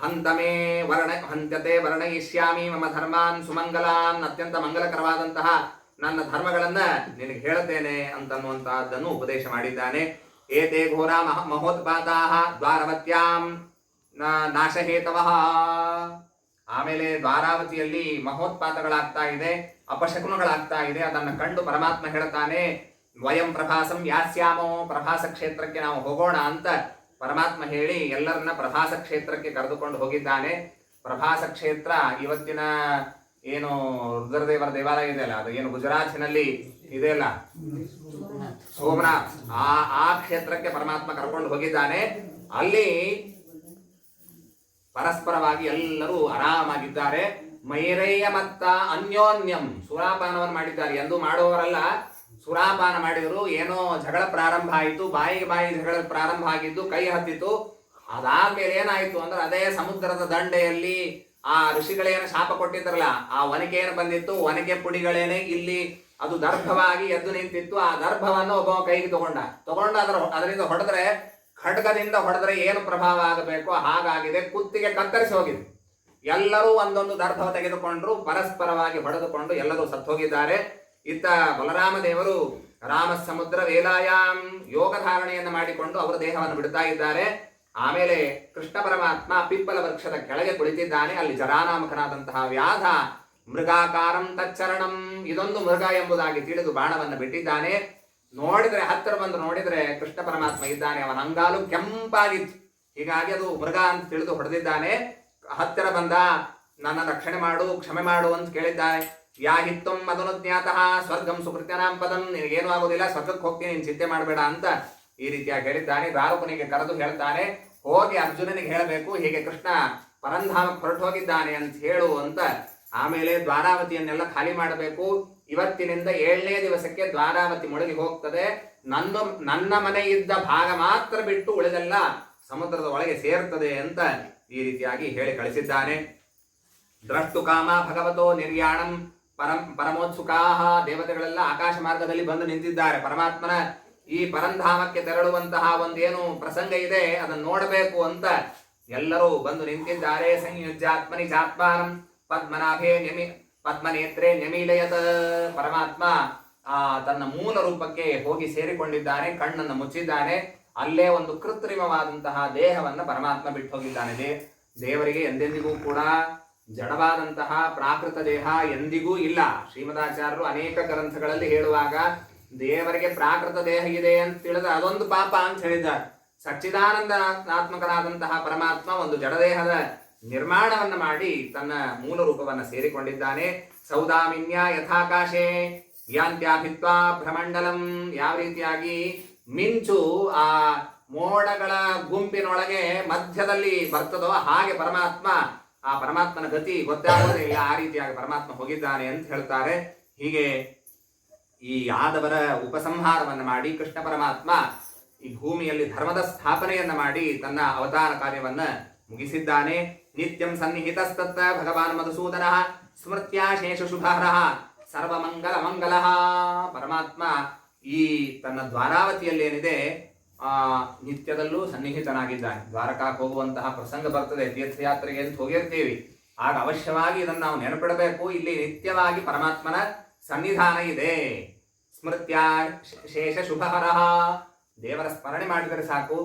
ಹಂತ್ಯತೆ ವರ್ಣಯಿಷ್ಯಾಮಿ ಮಮ ಧರ್ಮಾನ್ ಸುಮಂಗಲಾನ್. ಅತ್ಯಂತ ಮಂಗಲಕರವಾದಂತಹ ನನ್ನ ಧರ್ಮಗಳನ್ನ ನಿನಗೆ ಹೇಳುತ್ತೇನೆ ಅಂತನ್ನುವಂತಹದ್ದನ್ನು ಉಪದೇಶ ಮಾಡಿದ್ದಾನೆ. ಏತೆ ಘೋರ ಮಹೋತ್ಪಾತಾಃ ದ್ವಾರವತ್ಯಾಂ ನಾಶಹೇತವಃ. ಆಮೇಲೆ ದ್ವಾರಾವತಿಯಲ್ಲಿ ಮಹೋತ್ಪಾತಗಳಾಗ್ತಾ ಇದೆ, ಅಪಶಕುನಗಳಾಗ್ತಾ ಇದೆ. ಅದನ್ನು ಕಂಡು ಪರಮಾತ್ಮ ಹೇಳ್ತಾನೆ, ವಯಂ ಪ್ರಭಾಸಂ ಯಾಸ್ಯಾಮೋ. ಪ್ರಭಾಸ ಕ್ಷೇತ್ರಕ್ಕೆ ನಾವು ಹೋಗೋಣ ಅಂತ ಪರಮಾತ್ಮ ಹೇಳಿ ಎಲ್ಲರನ್ನ ಪ್ರಭಾಸ ಕ್ಷೇತ್ರಕ್ಕೆ ಕರೆದುಕೊಂಡು ಹೋಗಿದ್ದಾನೆ. ಪ್ರಭಾಸ ಕ್ಷೇತ್ರ ಇವತ್ತಿನ ಏನು ರುದ್ರದೇವರ ದೇವಾಲಯ ಇದೆಯಲ್ಲ, ಅದು ಏನು ಗುಜರಾತಿನಲ್ಲಿ ಇದೆಯಲ್ಲ, ಸೋಮನಾಥ್, ಆ ಕ್ಷೇತ್ರಕ್ಕೆ ಪರಮಾತ್ಮ ಕರ್ಕೊಂಡು ಹೋಗಿದ್ದಾನೆ. ಅಲ್ಲಿ ಪರಸ್ಪರವಾಗಿ ಎಲ್ಲರೂ ಆರಾಮಾಗಿದ್ದಾರೆ. ಮೈರಯ್ಯ ಮತ್ತ ಅನ್ಯೋನ್ಯಂ ಸುರಾಪಾನವನ್ನು ಮಾಡಿದ್ದಾರೆ. ಎಂದು ಮಾಡುವವರಲ್ಲ, ಸುರಾಪಾನ ಮಾಡಿದರು. ಏನೋ ಜಗಳ ಪ್ರಾರಂಭ ಆಯಿತು, ಬಾಯಿಗೆ ಬಾಯಿ ಜಗಳ ಪ್ರಾರಂಭ ಆಗಿದ್ದು ಕೈ ಹತ್ತಿತು. ಅದಾದ್ಮೇಲೆ ಏನಾಯ್ತು ಅಂದ್ರೆ ಅದೇ ಸಮುದ್ರದ ದಂಡೆಯಲ್ಲಿ ಆ ಋಷಿಗಳೇನು ಶಾಪ ಕೊಟ್ಟಿದ್ರಲ್ಲ, ಆ ಒನಕೆ ಏನು ಬಂದಿತ್ತು, ಒನಕೆ ಪುಡಿಗಳೇನೆ ಇಲ್ಲಿ ಅದು ದರ್ಭವಾಗಿ ಎದ್ದು ನಿಂತಿತ್ತು. ಆ ದರ್ಭವನ್ನು ಒಬ್ಬ ಕೈಗೆ ತಗೊಂಡ ಅದರಿಂದ ಹೊಡೆದ್ರೆ, ಖಡ್ಗದಿಂದ ಹೊಡೆದ್ರೆ ಏನು ಪ್ರಭಾವ ಆಗಬೇಕು ಹಾಗಾಗಿದೆ. ಕುತ್ತಿಗೆ ಕತ್ತರಿಸಿ ಹೋಗಿದೆ. ಎಲ್ಲರೂ ಒಂದೊಂದು ದರ್ಭ ತೆಗೆದುಕೊಂಡ್ರು, ಪರಸ್ಪರವಾಗಿ ಹೊಡೆದುಕೊಂಡು ಎಲ್ಲರೂ ಸತ್ತೋಗಿದ್ದಾರೆ. ಇತ್ತ ಬಲರಾಮ ದೇವರು ರಾಮ ಸಮುದ್ರ ವೇಲಾಯಾಮ್ ಯೋಗ ಧಾರಣೆಯನ್ನು ಮಾಡಿಕೊಂಡು ಅವರ ದೇಹವನ್ನು ಬಿಡ್ತಾ ಇದ್ದಾರೆ. ಆಮೇಲೆ ಕೃಷ್ಣ ಪರಮಾತ್ಮ ಪಿಪ್ಪಲ ವೃಕ್ಷದ ಕೆಳಗೆ ಕುಳಿತಿದ್ದಾನೆ. ಅಲ್ಲಿ ಜರಾನಾಮಕನಾದಂತಹ ವ್ಯಾಧ ಮೃಗಾಕಾರಂ ತಚ್ಚರಣಂ, ಇದೊಂದು ಮೃಗ ಎಂಬುದಾಗಿ ತಿಳಿದು ಬಾಣವನ್ನು ಬಿಟ್ಟಿದ್ದಾನೆ. ನೋಡಿದ್ರೆ ಹತ್ತಿರ ಬಂದು ನೋಡಿದ್ರೆ ಕೃಷ್ಣ ಪರಮಾತ್ಮ ಇದ್ದಾನೆ. ಅವನ ಅಂಗಾಲು ಕೆಂಪಾಗಿತ್ತು, ಹೀಗಾಗಿ ಅದು ಮೃಗ ಅಂತ ತಿಳಿದು ಹೊಡೆದಿದ್ದಾನೆ. ಹತ್ತಿರ ಬಂದ, ನನ್ನ ರಕ್ಷಣೆ ಮಾಡು, ಕ್ಷಮೆ ಮಾಡು ಅಂತ ಕೇಳಿದ್ದಾನೆ. ಯಾ ಹಿತ್ತಂ ಮದನುಜ್ಞಾತಃ ಸ್ವರ್ಗಂ ಸುಕೃತ್ಯನಾಂ ಪದಂ, ನಿನಗೇನು ಆಗೋದಿಲ್ಲ, ಸ್ವರ್ಗಕ್ಕೆ ಹೋಗ್ತೀನಿ, ನೀನು ಚಿಂತೆ ಮಾಡಬೇಡ ಅಂತ ಈ ರೀತಿಯಾಗಿ ಹೇಳಿದ್ದಾನೆ. ದಾರುಕನಿಗೆ ಕರೆದು ಹೇಳ್ತಾನೆ, ಹೋಗಿ ಅರ್ಜುನನಿಗೆ ಹೇಳಬೇಕು, ಹೀಗೆ ಕೃಷ್ಣ ಪರಂಧಾಮಕ್ಕೆ ಹೊರಟು ಹೋಗಿದ್ದಾನೆ ಅಂತ ಹೇಳು ಅಂತ. ಆಮೇಲೆ ದ್ವಾರಾವತಿಯನ್ನೆಲ್ಲ ಖಾಲಿ ಮಾಡಬೇಕು. ಇವತ್ತಿನಿಂದ 7ನೇ ದಿವಸಕ್ಕೆ ದ್ವಾರಾವತಿ ಮುಳುಗಿ ಹೋಗ್ತದೆ. ನನ್ನ ಮನೆ ಇದ್ದ ಭಾಗ ಮಾತ್ರ ಬಿಟ್ಟು ಉಳಿದೆಲ್ಲ ಸಮುದ್ರದ ಒಳಗೆ ಸೇರ್ತದೆ ಅಂತ ಈ ರೀತಿಯಾಗಿ ಹೇಳಿ ಕಳಿಸಿದ್ದಾನೆ. ದ್ರಷ್ಟು ಕಾಮ ಭಗವತೋ ನಿರ್ಯಾಣಂ ಪರಮೋತ್ಸುಕಾಹ, ದೇವತೆಗಳೆಲ್ಲ ಆಕಾಶ ಮಾರ್ಗದಲ್ಲಿ ಬಂದು ನಿಂತಿದ್ದಾರೆ. ಪರಮಾತ್ಮನ ಈ ಪರಂಧಾಮಕ್ಕೆ ತೆರಳುವಂತಹ ಒಂದೇನು ಪ್ರಸಂಗ ಇದೆ ಅದನ್ನು ನೋಡಬೇಕು ಅಂತ ಎಲ್ಲರೂ ಬಂದು ನಿಂತಿದ್ದಾರೆ. ಸಂಯುಜ್ಯಾತ್ಮನಿ ಜಾತ್ಮಾನಂ ಪದ್ಮನಾಭೇ ಪದ್ಮನೇತ್ರೆ ನ್ಯಮೀಲಯತ, ಪರಮಾತ್ಮ ತನ್ನ ಮೂಲ ರೂಪಕ್ಕೆ ಹೋಗಿ ಸೇರಿಕೊಂಡಿದ್ದಾನೆ. ಕಣ್ಣನ್ನು ಮುಚ್ಚಿದ್ದಾನೆ. ಅಲ್ಲೇ ಒಂದು ಕೃತ್ರಿಮವಾದಂತಹ ದೇಹವನ್ನು ಪರಮಾತ್ಮ ಬಿಟ್ಟು ಹೋಗಿದ್ದಾನೆ. ದೇವರಿಗೆ ಎಂದೆಂದಿಗೂ ಕೂಡ ಜಡವಾದಂತಹ ಪ್ರಾಕೃತ ದೇಹ ಎಂದಿಗೂ ಇಲ್ಲ. ಶ್ರೀಮದಾಚಾರ್ಯರು ಅನೇಕ ಗ್ರಂಥಗಳಲ್ಲಿ ಹೇಳುವಾಗ ದೇವರಿಗೆ ಪ್ರಾಕೃತ ದೇಹ ಇದೆ ಅಂತ ತಿಳಿದ್ರೆ ಅದೊಂದು ಪಾಪ ಅಂತ ಹೇಳಿದ್ದಾರೆ. ಸಚ್ಚಿದಾನಂದನಾತ್ಮಕನಾದಂತಹ ಪರಮಾತ್ಮ ಒಂದು ಜಡದೇಹದ ನಿರ್ಮಾಣವನ್ನ ಮಾಡಿ ತನ್ನ ಮೂಲ ರೂಪವನ್ನು ಸೇರಿಕೊಂಡಿದ್ದಾನೆ. ಸೌದಾಮಿನ್ಯ ಯಥಾಕಾಶೆ ಯಾಂತ್ಯಾಭಿತ್ವಾ ಭ್ರಮಂಡಲಂ, ಯಾವ ರೀತಿಯಾಗಿ ಮಿಂಚು ಆ ಮೋಡಗಳ ಗುಂಪಿನೊಳಗೆ ಮಧ್ಯದಲ್ಲಿ ಬರ್ತದೋ ಹಾಗೆ ಆ ಪರಮಾತ್ಮನ ಗತಿ ಗೊತ್ತಾಗೋದಿಲ್ಲ. ಆ ರೀತಿಯಾಗಿ ಪರಮಾತ್ಮ ಹೋಗಿದ್ದಾನೆ ಅಂತ ಹೇಳ್ತಾರೆ. ಹೀಗೆ ಈ ಯಾದವರ ಉಪಸಂಹಾರವನ್ನು ಮಾಡಿ ಕೃಷ್ಣ ಪರಮಾತ್ಮ ಈ ಭೂಮಿಯಲ್ಲಿ ಧರ್ಮದ ಸ್ಥಾಪನೆಯನ್ನ ಮಾಡಿ ತನ್ನ ಅವತಾರ ಕಾರ್ಯವನ್ನ ಮುಗಿಸಿದ್ದಾನೆ. ನಿತ್ಯಂ ಸನ್ನಿಹಿತಸ್ತತ್ತ ಭಗವಾನ್ ಮಧುಸೂದನ ಸ್ಮೃತ್ಯಾ ಶೇಷ ಶುಭಹರಃ ಸರ್ವಮಂಗಲ ಮಂಗಲ. ಪರಮಾತ್ಮ ಈ ತನ್ನ ದ್ವಾರಾವತಿಯಲ್ಲಿ ಏನಿದೆ ನಿತ್ಯದಲ್ಲೂ ಸನ್ನಿಹಿತನಾಗಿದ್ದಾನೆ. ದ್ವಾರಕಾಕ್ಕೆ ಹೋಗುವಂತಹ ಪ್ರಸಂಗ ಬರ್ತದೆ, ತೀರ್ಥಯಾತ್ರೆಗೆ ಅಂತ ಹೋಗಿರ್ತೀವಿ, ಆಗ ಅವಶ್ಯವಾಗಿ ಇದನ್ನು ನಾವು ನೆನಪಿಡಬೇಕು. ಇಲ್ಲಿ ನಿತ್ಯವಾಗಿ ಪರಮಾತ್ಮನ ಸನ್ನಿಧಾನ ಇದೆ. ಸ್ಮೃತ್ಯಾ ಶೇಷ ಶುಭಹರಃ, ದೇವರ ಸ್ಮರಣೆ ಮಾಡಿದರೆ ಸಾಕು,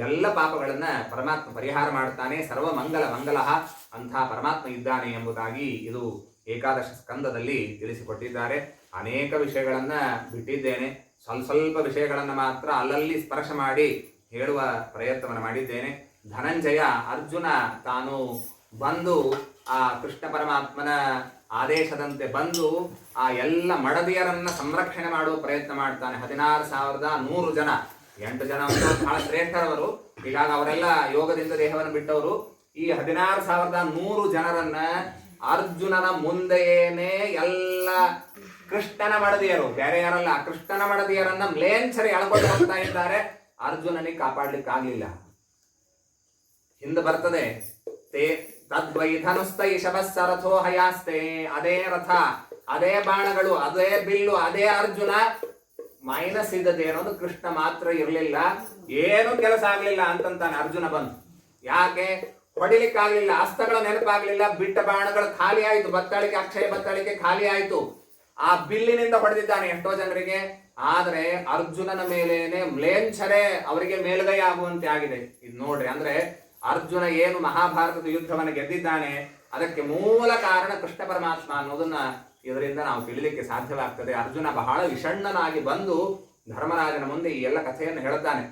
ಎಲ್ಲ ಪಾಪಗಳನ್ನ ಪರಮಾತ್ಮ ಪರಿಹಾರ ಮಾಡ್ತಾನೆ. ಸರ್ವ ಮಂಗಲ ಮಂಗಲ ಅಂತಹ ಪರಮಾತ್ಮ ಇದ್ದಾನೆ ಎಂಬುದಾಗಿ ಇದು ಏಕಾದಶ ಸ್ಕಂದದಲ್ಲಿ ತಿಳಿಸಿಕೊಟ್ಟಿದ್ದಾರೆ. ಅನೇಕ ವಿಷಯಗಳನ್ನ ಬಿಟ್ಟಿದ್ದೇನೆ, ಸ್ವಲ್ಪ ವಿಷಯಗಳನ್ನು ಮಾತ್ರ ಅಲ್ಲಲ್ಲಿ ಸ್ಪರ್ಶ ಮಾಡಿ ಹೇಳುವ ಪ್ರಯತ್ನವನ್ನು ಮಾಡಿದ್ದೇನೆ. ಧನಂಜಯ ಅರ್ಜುನ ತಾನು ಬಂದು ಆ ಕೃಷ್ಣ ಪರಮಾತ್ಮನ ಆದೇಶದಂತೆ ಬಂದು ಆ ಎಲ್ಲ ಮಡದಿಯರನ್ನ ಸಂರಕ್ಷಣೆ ಮಾಡುವ ಪ್ರಯತ್ನ ಮಾಡ್ತಾನೆ. 16,100 ಜನ, 8 ಜನ ಬಹಳ ಶ್ರೇಷ್ಠರವರು, ಹೀಗಾಗಿ ಅವರೆಲ್ಲ ಯೋಗದಿಂದ ದೇಹವನ್ನು ಬಿಟ್ಟವರು. ಈ 16,100 ಜನರನ್ನ ಅರ್ಜುನನ ಮುಂದೆಯೇನೆ ಎಲ್ಲ ಕೃಷ್ಣನ ಮಡದಿಯರು, ಬೇರೆ ಯಾರಲ್ಲ, ಕೃಷ್ಣನ ಮಡದಿಯರನ್ನ ಮ್ಲೇಂಛರಿ ಎಳ್ಕೊಂಡು ಹೋಗ್ತಾ ಇದ್ದಾರೆ. ಅರ್ಜುನನಿಗೆ ಕಾಪಾಡ್ಲಿಕ್ಕೆ ಆಗ್ಲಿಲ್ಲ. ಹಿಂದೆ ಬರ್ತದೆ, ತದ್ವೈ ಧನುಸ್ತೈ ಶಬಸ್ಸರಥೋ ಹಯಾಸ್ತೆ, ಅದೇ ರಥ, ಅದೇ ಬಾಣಗಳು, ಅದೇ ಬಿಲ್ಲು, ಅದೇ ಅರ್ಜುನ. ಮೈನಸ್ ಇದ್ದದೇನೋದು ಕೃಷ್ಣ ಮಾತ್ರ ಇರಲಿಲ್ಲ, ಏನು ಕೆಲಸ ಆಗ್ಲಿಲ್ಲ ಅಂತಂತಾನೆ. ಅರ್ಜುನ ಬಂದು ಯಾಕೆ ಹೊಡಿಲಿಕ್ಕಾಗ್ಲಿಲ್ಲ, ಅಸ್ತ್ರಗಳ ನೆನಪಾಗ್ಲಿಲ್ಲ, ಬಿಟ್ಟ ಬಾಣಗಳು ಖಾಲಿ ಆಯ್ತು, ಬತ್ತಳಿಕೆ ಅಕ್ಷಯ ಬತ್ತಳಿಕೆ ಖಾಲಿ ಆಯ್ತು. ಆ ಬಿಲ್ಲಿನಿಂದ ಹೊಡೆದಿದ್ದಾನೆ ಎಷ್ಟೋ ಜನರಿಗೆ, ಆದ್ರೆ ಅರ್ಜುನನ ಮೇಲೇನೆ ಮ್ಲೇಂಛರೆ ಅವರಿಗೆ ಮೇಲುಗೈ ಆಗುವಂತೆ ಆಗಿದೆ. ಇದು ನೋಡ್ರಿ, ಅಂದ್ರೆ ಅರ್ಜುನ ಏನು ಮಹಾಭಾರತದ ಯುದ್ಧವನ್ನು ಗೆದ್ದಿದ್ದಾನೆ ಅದಕ್ಕೆ ಮೂಲ ಕಾರಣ ಕೃಷ್ಣ ಪರಮಾತ್ಮ ಅನ್ನೋದನ್ನ ಇದರಿಂದ ನಾವು ತಿಳಿಲಿಕ್ಕೆ ಸಾಧ್ಯವಾಗ್ತದೆ. ಅರ್ಜುನ ಬಹಳ ವಿಷಣ್ಣನಾಗಿ ಬಂದು ಧರ್ಮರಾಜನ ಮುಂದೆ ಈ ಎಲ್ಲ ಕಥೆಯನ್ನು ಹೇಳುತ್ತಾನೆ.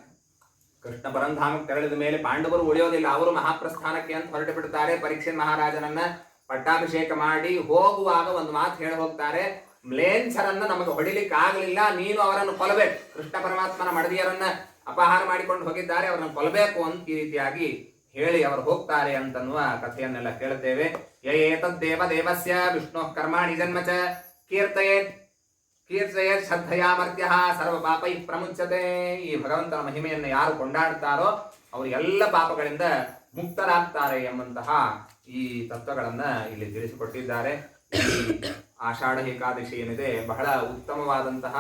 ಕೃಷ್ಣ ಪರಂಧಾಮಕ್ಕೆ ತೆರಳಿದ ಮೇಲೆ ಪಾಂಡವರು ಉಳಿಯೋದಿಲ್ಲ. ಅವರು ಮಹಾಪ್ರಸ್ಥಾನಕ್ಕೆ ಅಂತ ಹೊರಟು ಬಿಡ್ತಾರೆ. ಪರೀಕ್ಷಿತ್ ಮಹಾರಾಜನನ್ನ ಪಟ್ಟಾಭಿಷೇಕ ಮಾಡಿ ಹೋಗುವಾಗ ಒಂದು ಮಾತು ಹೇಳಿ ಹೋಗ್ತಾರೆ, ಮ್ಲೇಚ್ಛರನ್ನ ನಮಗೆ ಹೊಡಿಲಿಕ್ಕೆ ಆಗಲಿಲ್ಲ, ನೀನು ಅವರನ್ನು ಕೊಲ್ಲಬೇಕು. ಕೃಷ್ಣ ಪರಮಾತ್ಮನ ಮಡದಿಯರನ್ನ ಅಪಹಾರ ಮಾಡಿಕೊಂಡು ಹೋಗಿದ್ದಾರೆ, ಅವರನ್ನು ಕೊಲ್ಲಬೇಕು ಅಂತ ಈ ರೀತಿಯಾಗಿ ಹೇಳಿ ಅವರು ಹೋಗ್ತಾರೆ ಅಂತನ್ನುವ ಕಥೆಯನ್ನೆಲ್ಲ ಕೇಳುತ್ತೇವೆ. ಏತದ್ದೇವ ದೇವಸ್ಯ ವಿಷ್ಣು ಕರ್ಮಾಣಿ ಜನ್ಮ ಚ ಕೀರ್ತಯೇತ್ ಕೀರ್ತಯೇತ್ ಶ್ರದ್ಧಯಾಮರ್ತ್ಯ ಸರ್ವ ಪಾಪೈ ಪ್ರಮುಚ್ಯತೆ. ಈ ಭಗವಂತನ ಮಹಿಮೆಯನ್ನು ಯಾರು ಕೊಂಡಾಡ್ತಾರೋ ಅವರು ಎಲ್ಲ ಪಾಪಗಳಿಂದ ಮುಕ್ತರಾಗ್ತಾರೆ ಎಂಬಂತಹ ಈ ತತ್ವಗಳನ್ನ ಇಲ್ಲಿ ತಿಳಿಸಿಕೊಟ್ಟಿದ್ದಾರೆ. ಈ ಆಷಾಢ ಏಕಾದಶಿ ಏನಿದೆ ಬಹಳ ಉತ್ತಮವಾದಂತಹ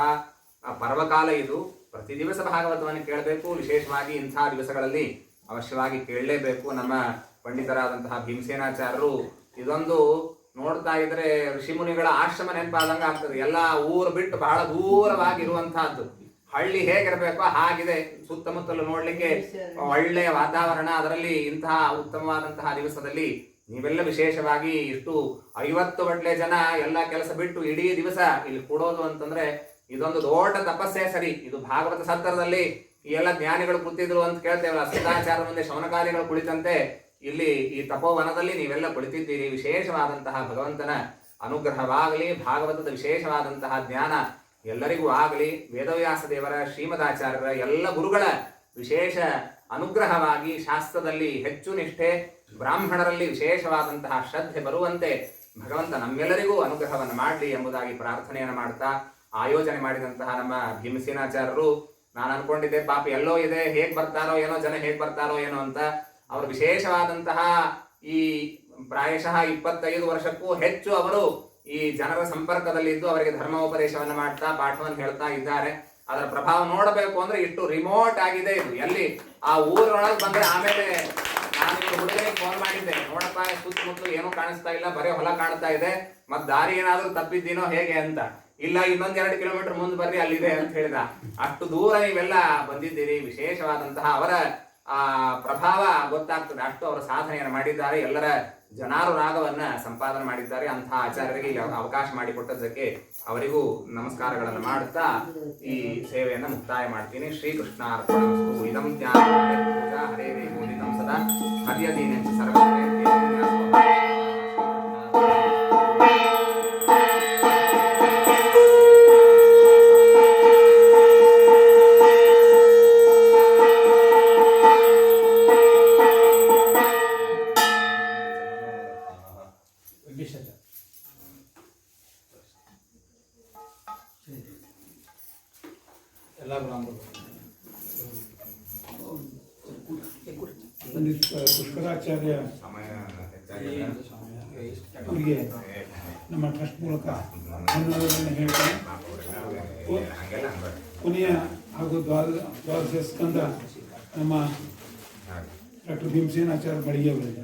ಪರ್ವಕಾಲ ಇದು. ಪ್ರತಿ ದಿವಸ ಭಾಗವತವನ್ನು ಕೇಳಬೇಕು. ವಿಶೇಷವಾಗಿ ಇಂಥ ದಿವಸಗಳಲ್ಲಿ ಅವಶ್ಯವಾಗಿ ಕೇಳಲೇಬೇಕು. ನಮ್ಮ ಪಂಡಿತರಾದಂತಹ ಭೀಮಸೇನಾಚಾರ್ಯರು ಇದೊಂದು ನೋಡ್ತಾ ಇದ್ರೆ ಋಷಿಮುನಿಗಳ ಆಶ್ರಮ ನೆನಪಾದಂಗ ಆಗ್ತದೆ. ಎಲ್ಲ ಊರು ಬಿಟ್ಟು ಬಹಳ ದೂರವಾಗಿರುವಂತಹದ್ದು. ಹಳ್ಳಿ ಹೇಗಿರಬೇಕೋ ಹಾಗಿದೆ. ಸುತ್ತಮುತ್ತಲು ನೋಡ್ಲಿಕ್ಕೆ ಒಳ್ಳೆಯ ವಾತಾವರಣ. ಅದರಲ್ಲಿ ಇಂತಹ ಉತ್ತಮವಾದಂತಹ ದಿವಸದಲ್ಲಿ ನೀವೆಲ್ಲ ವಿಶೇಷವಾಗಿ ಇಷ್ಟು 50 ಗಂಟೆ ಜನ ಎಲ್ಲ ಕೆಲಸ ಬಿಟ್ಟು ಇಡೀ ದಿವಸ ಇಲ್ಲಿ ಕೂಡೋದು ಅಂತಂದ್ರೆ ಇದೊಂದು ದೊಡ್ಡ ತಪಸ್ಸೆ. ಸರಿ, ಇದು ಭಾಗವತ ಸತ್ತರದಲ್ಲಿ ಈ ಎಲ್ಲ ಜ್ಞಾನಿಗಳು ಕೂತಿದ್ರು ಅಂತ ಕೇಳ್ತೇವಲ್ಲ, ಸಿದ್ಧಾಚಾರ್ಯ ಮುಂದೆ ಶೌನಕಾದಿಗಳು ಕುಳಿತಂತೆ ಇಲ್ಲಿ ಈ ತಪೋವನದಲ್ಲಿ ನೀವೆಲ್ಲ ಕುಳಿತಿದ್ದೀರಿ. ವಿಶೇಷವಾದಂತಹ ಭಗವಂತನ ಅನುಗ್ರಹವಾಗಲಿ, ಭಾಗವತದ ವಿಶೇಷವಾದಂತಹ ಜ್ಞಾನ ಎಲ್ಲರಿಗೂ ಆಗಲಿ. ವೇದವ್ಯಾಸ ದೇವರ, ಶ್ರೀಮದಾಚಾರ್ಯರ ಎಲ್ಲ ಗುರುಗಳ ವಿಶೇಷ ಅನುಗ್ರಹವಾಗಿ ಶಾಸ್ತ್ರದಲ್ಲಿ ಹೆಚ್ಚು ನಿಷ್ಠೆ, ಬ್ರಾಹ್ಮಣರಲ್ಲಿ ವಿಶೇಷವಾದಂತಹ ಶ್ರದ್ಧೆ ಬರುವಂತೆ ಭಗವಂತ ನಮ್ಮೆಲ್ಲರಿಗೂ ಅನುಗ್ರಹವನ್ನು ಮಾಡಲಿ ಎಂಬುದಾಗಿ ಪ್ರಾರ್ಥನೆಯನ್ನು ಮಾಡ್ತಾ, ಆಯೋಜನೆ ಮಾಡಿದಂತಹ ನಮ್ಮ ಭೀಮಸೇನಾಚಾರ್ಯರು, ನಾನು ಅನ್ಕೊಂಡಿದ್ದೆ ಪಾಪ ಎಲ್ಲೋ ಇದೆ, ಹೇಗ್ ಬರ್ತಾರೋ ಏನೋ, ಜನ ಹೇಗ್ ಬರ್ತಾರೋ ಏನೋ ಅಂತ. ಅವರು ವಿಶೇಷವಾದಂತಹ ಈ ಪ್ರಾಯಶಃ 25 ವರ್ಷಕ್ಕೂ ಹೆಚ್ಚು ಅವರು ಈ ಜನರ ಸಂಪರ್ಕದಲ್ಲಿದ್ದು ಅವರಿಗೆ ಧರ್ಮೋಪದೇಶವನ್ನು ಮಾಡ್ತಾ ಪಾಠವನ್ನು ಹೇಳ್ತಾ ಇದ್ದಾರೆ. ಅದರ ಪ್ರಭಾವ ನೋಡಬೇಕು ಅಂದ್ರೆ ಇಷ್ಟು ರಿಮೋಟ್ ಆಗಿದೆ ಇದು. ಎಲ್ಲಿ ಆ ಊರೊಳಗೆ ಬಂದ್ರೆ ಆಮೇಲೆ ನಾನು ಹುಡುಗನಿಗೆ ಫೋನ್ ಮಾಡಿದ್ದೆ, ನೋಡಪ್ಪ ಸುತ್ತಮುತ್ತಲು ಏನೂ ಕಾಣಿಸ್ತಾ ಇಲ್ಲ, ಬರೀ ಹೊಲ ಕಾಣ್ತಾ ಇದೆ, ಮತ್ ದಾರಿ ಏನಾದ್ರೂ ತಪ್ಪಿದ್ದೀನೋ ಹೇಗೆ ಅಂತ. ಇಲ್ಲ, ಇನ್ನೊಂದ್ 2 ಕಿಲೋಮೀಟರ್ ಮುಂದೆ ಬರ್ರಿ, ಅಲ್ಲಿದೆ ಅಂತ ಹೇಳಿದ. ಅಷ್ಟು ದೂರ ನೀವೆಲ್ಲ ಬಂದಿದ್ದೀರಿ. ವಿಶೇಷವಾದಂತಹ ಅವರ ಪ್ರಭಾವ ಗೊತ್ತಾಗ್ತದೆ. ಅಷ್ಟು ಅವರು ಸಾಧನೆಯನ್ನು ಮಾಡಿದ್ದಾರೆ. ಎಲ್ಲರ ಜನಾನುರಾಗವನ್ನ ಸಂಪಾದನೆ ಮಾಡಿದ್ದಾರೆ. ಅಂತಹ ಆಚಾರ್ಯರಿಗೆ ಅವಕಾಶ ಮಾಡಿಕೊಟ್ಟದ್ದಕ್ಕೆ ಅವರಿಗೂ ನಮಸ್ಕಾರಗಳನ್ನು ಮಾಡುತ್ತಾ ಈ ಸೇವೆಯನ್ನು ಮುಕ್ತಾಯ ಮಾಡ್ತೀನಿ. ಶ್ರೀಕೃಷ್ಣಾರ್ಪಣಮಸ್ತು. ಇದಂ ಜ್ಞಾನ ಪೂಜಾ ಹರೇ ಮೋದಿತಂ ಸದಾ ಹರ್ಯದೀನೆ ಸರ್ವೇ. ಪುಷ್ಕರಾಚಾರ್ಯ ಅವರಿಗೆ ನಮ್ಮ ಟ್ರಸ್ಟ್ ಮೂಲಕ ಧನ್ಯವಾದಗಳನ್ನು ಹೇಳ್ತಾರೆ. ಕೊನೆಯ ಹಾಗೂ ದ್ವಾದಶ ಸ್ಕಂದ ನಮ್ಮ ಡಾಕ್ಟರ್ ಭೀಮಸೇನಾಚಾರ್ಯ ಬಳಿಗೆ ಅವರಿಗೆ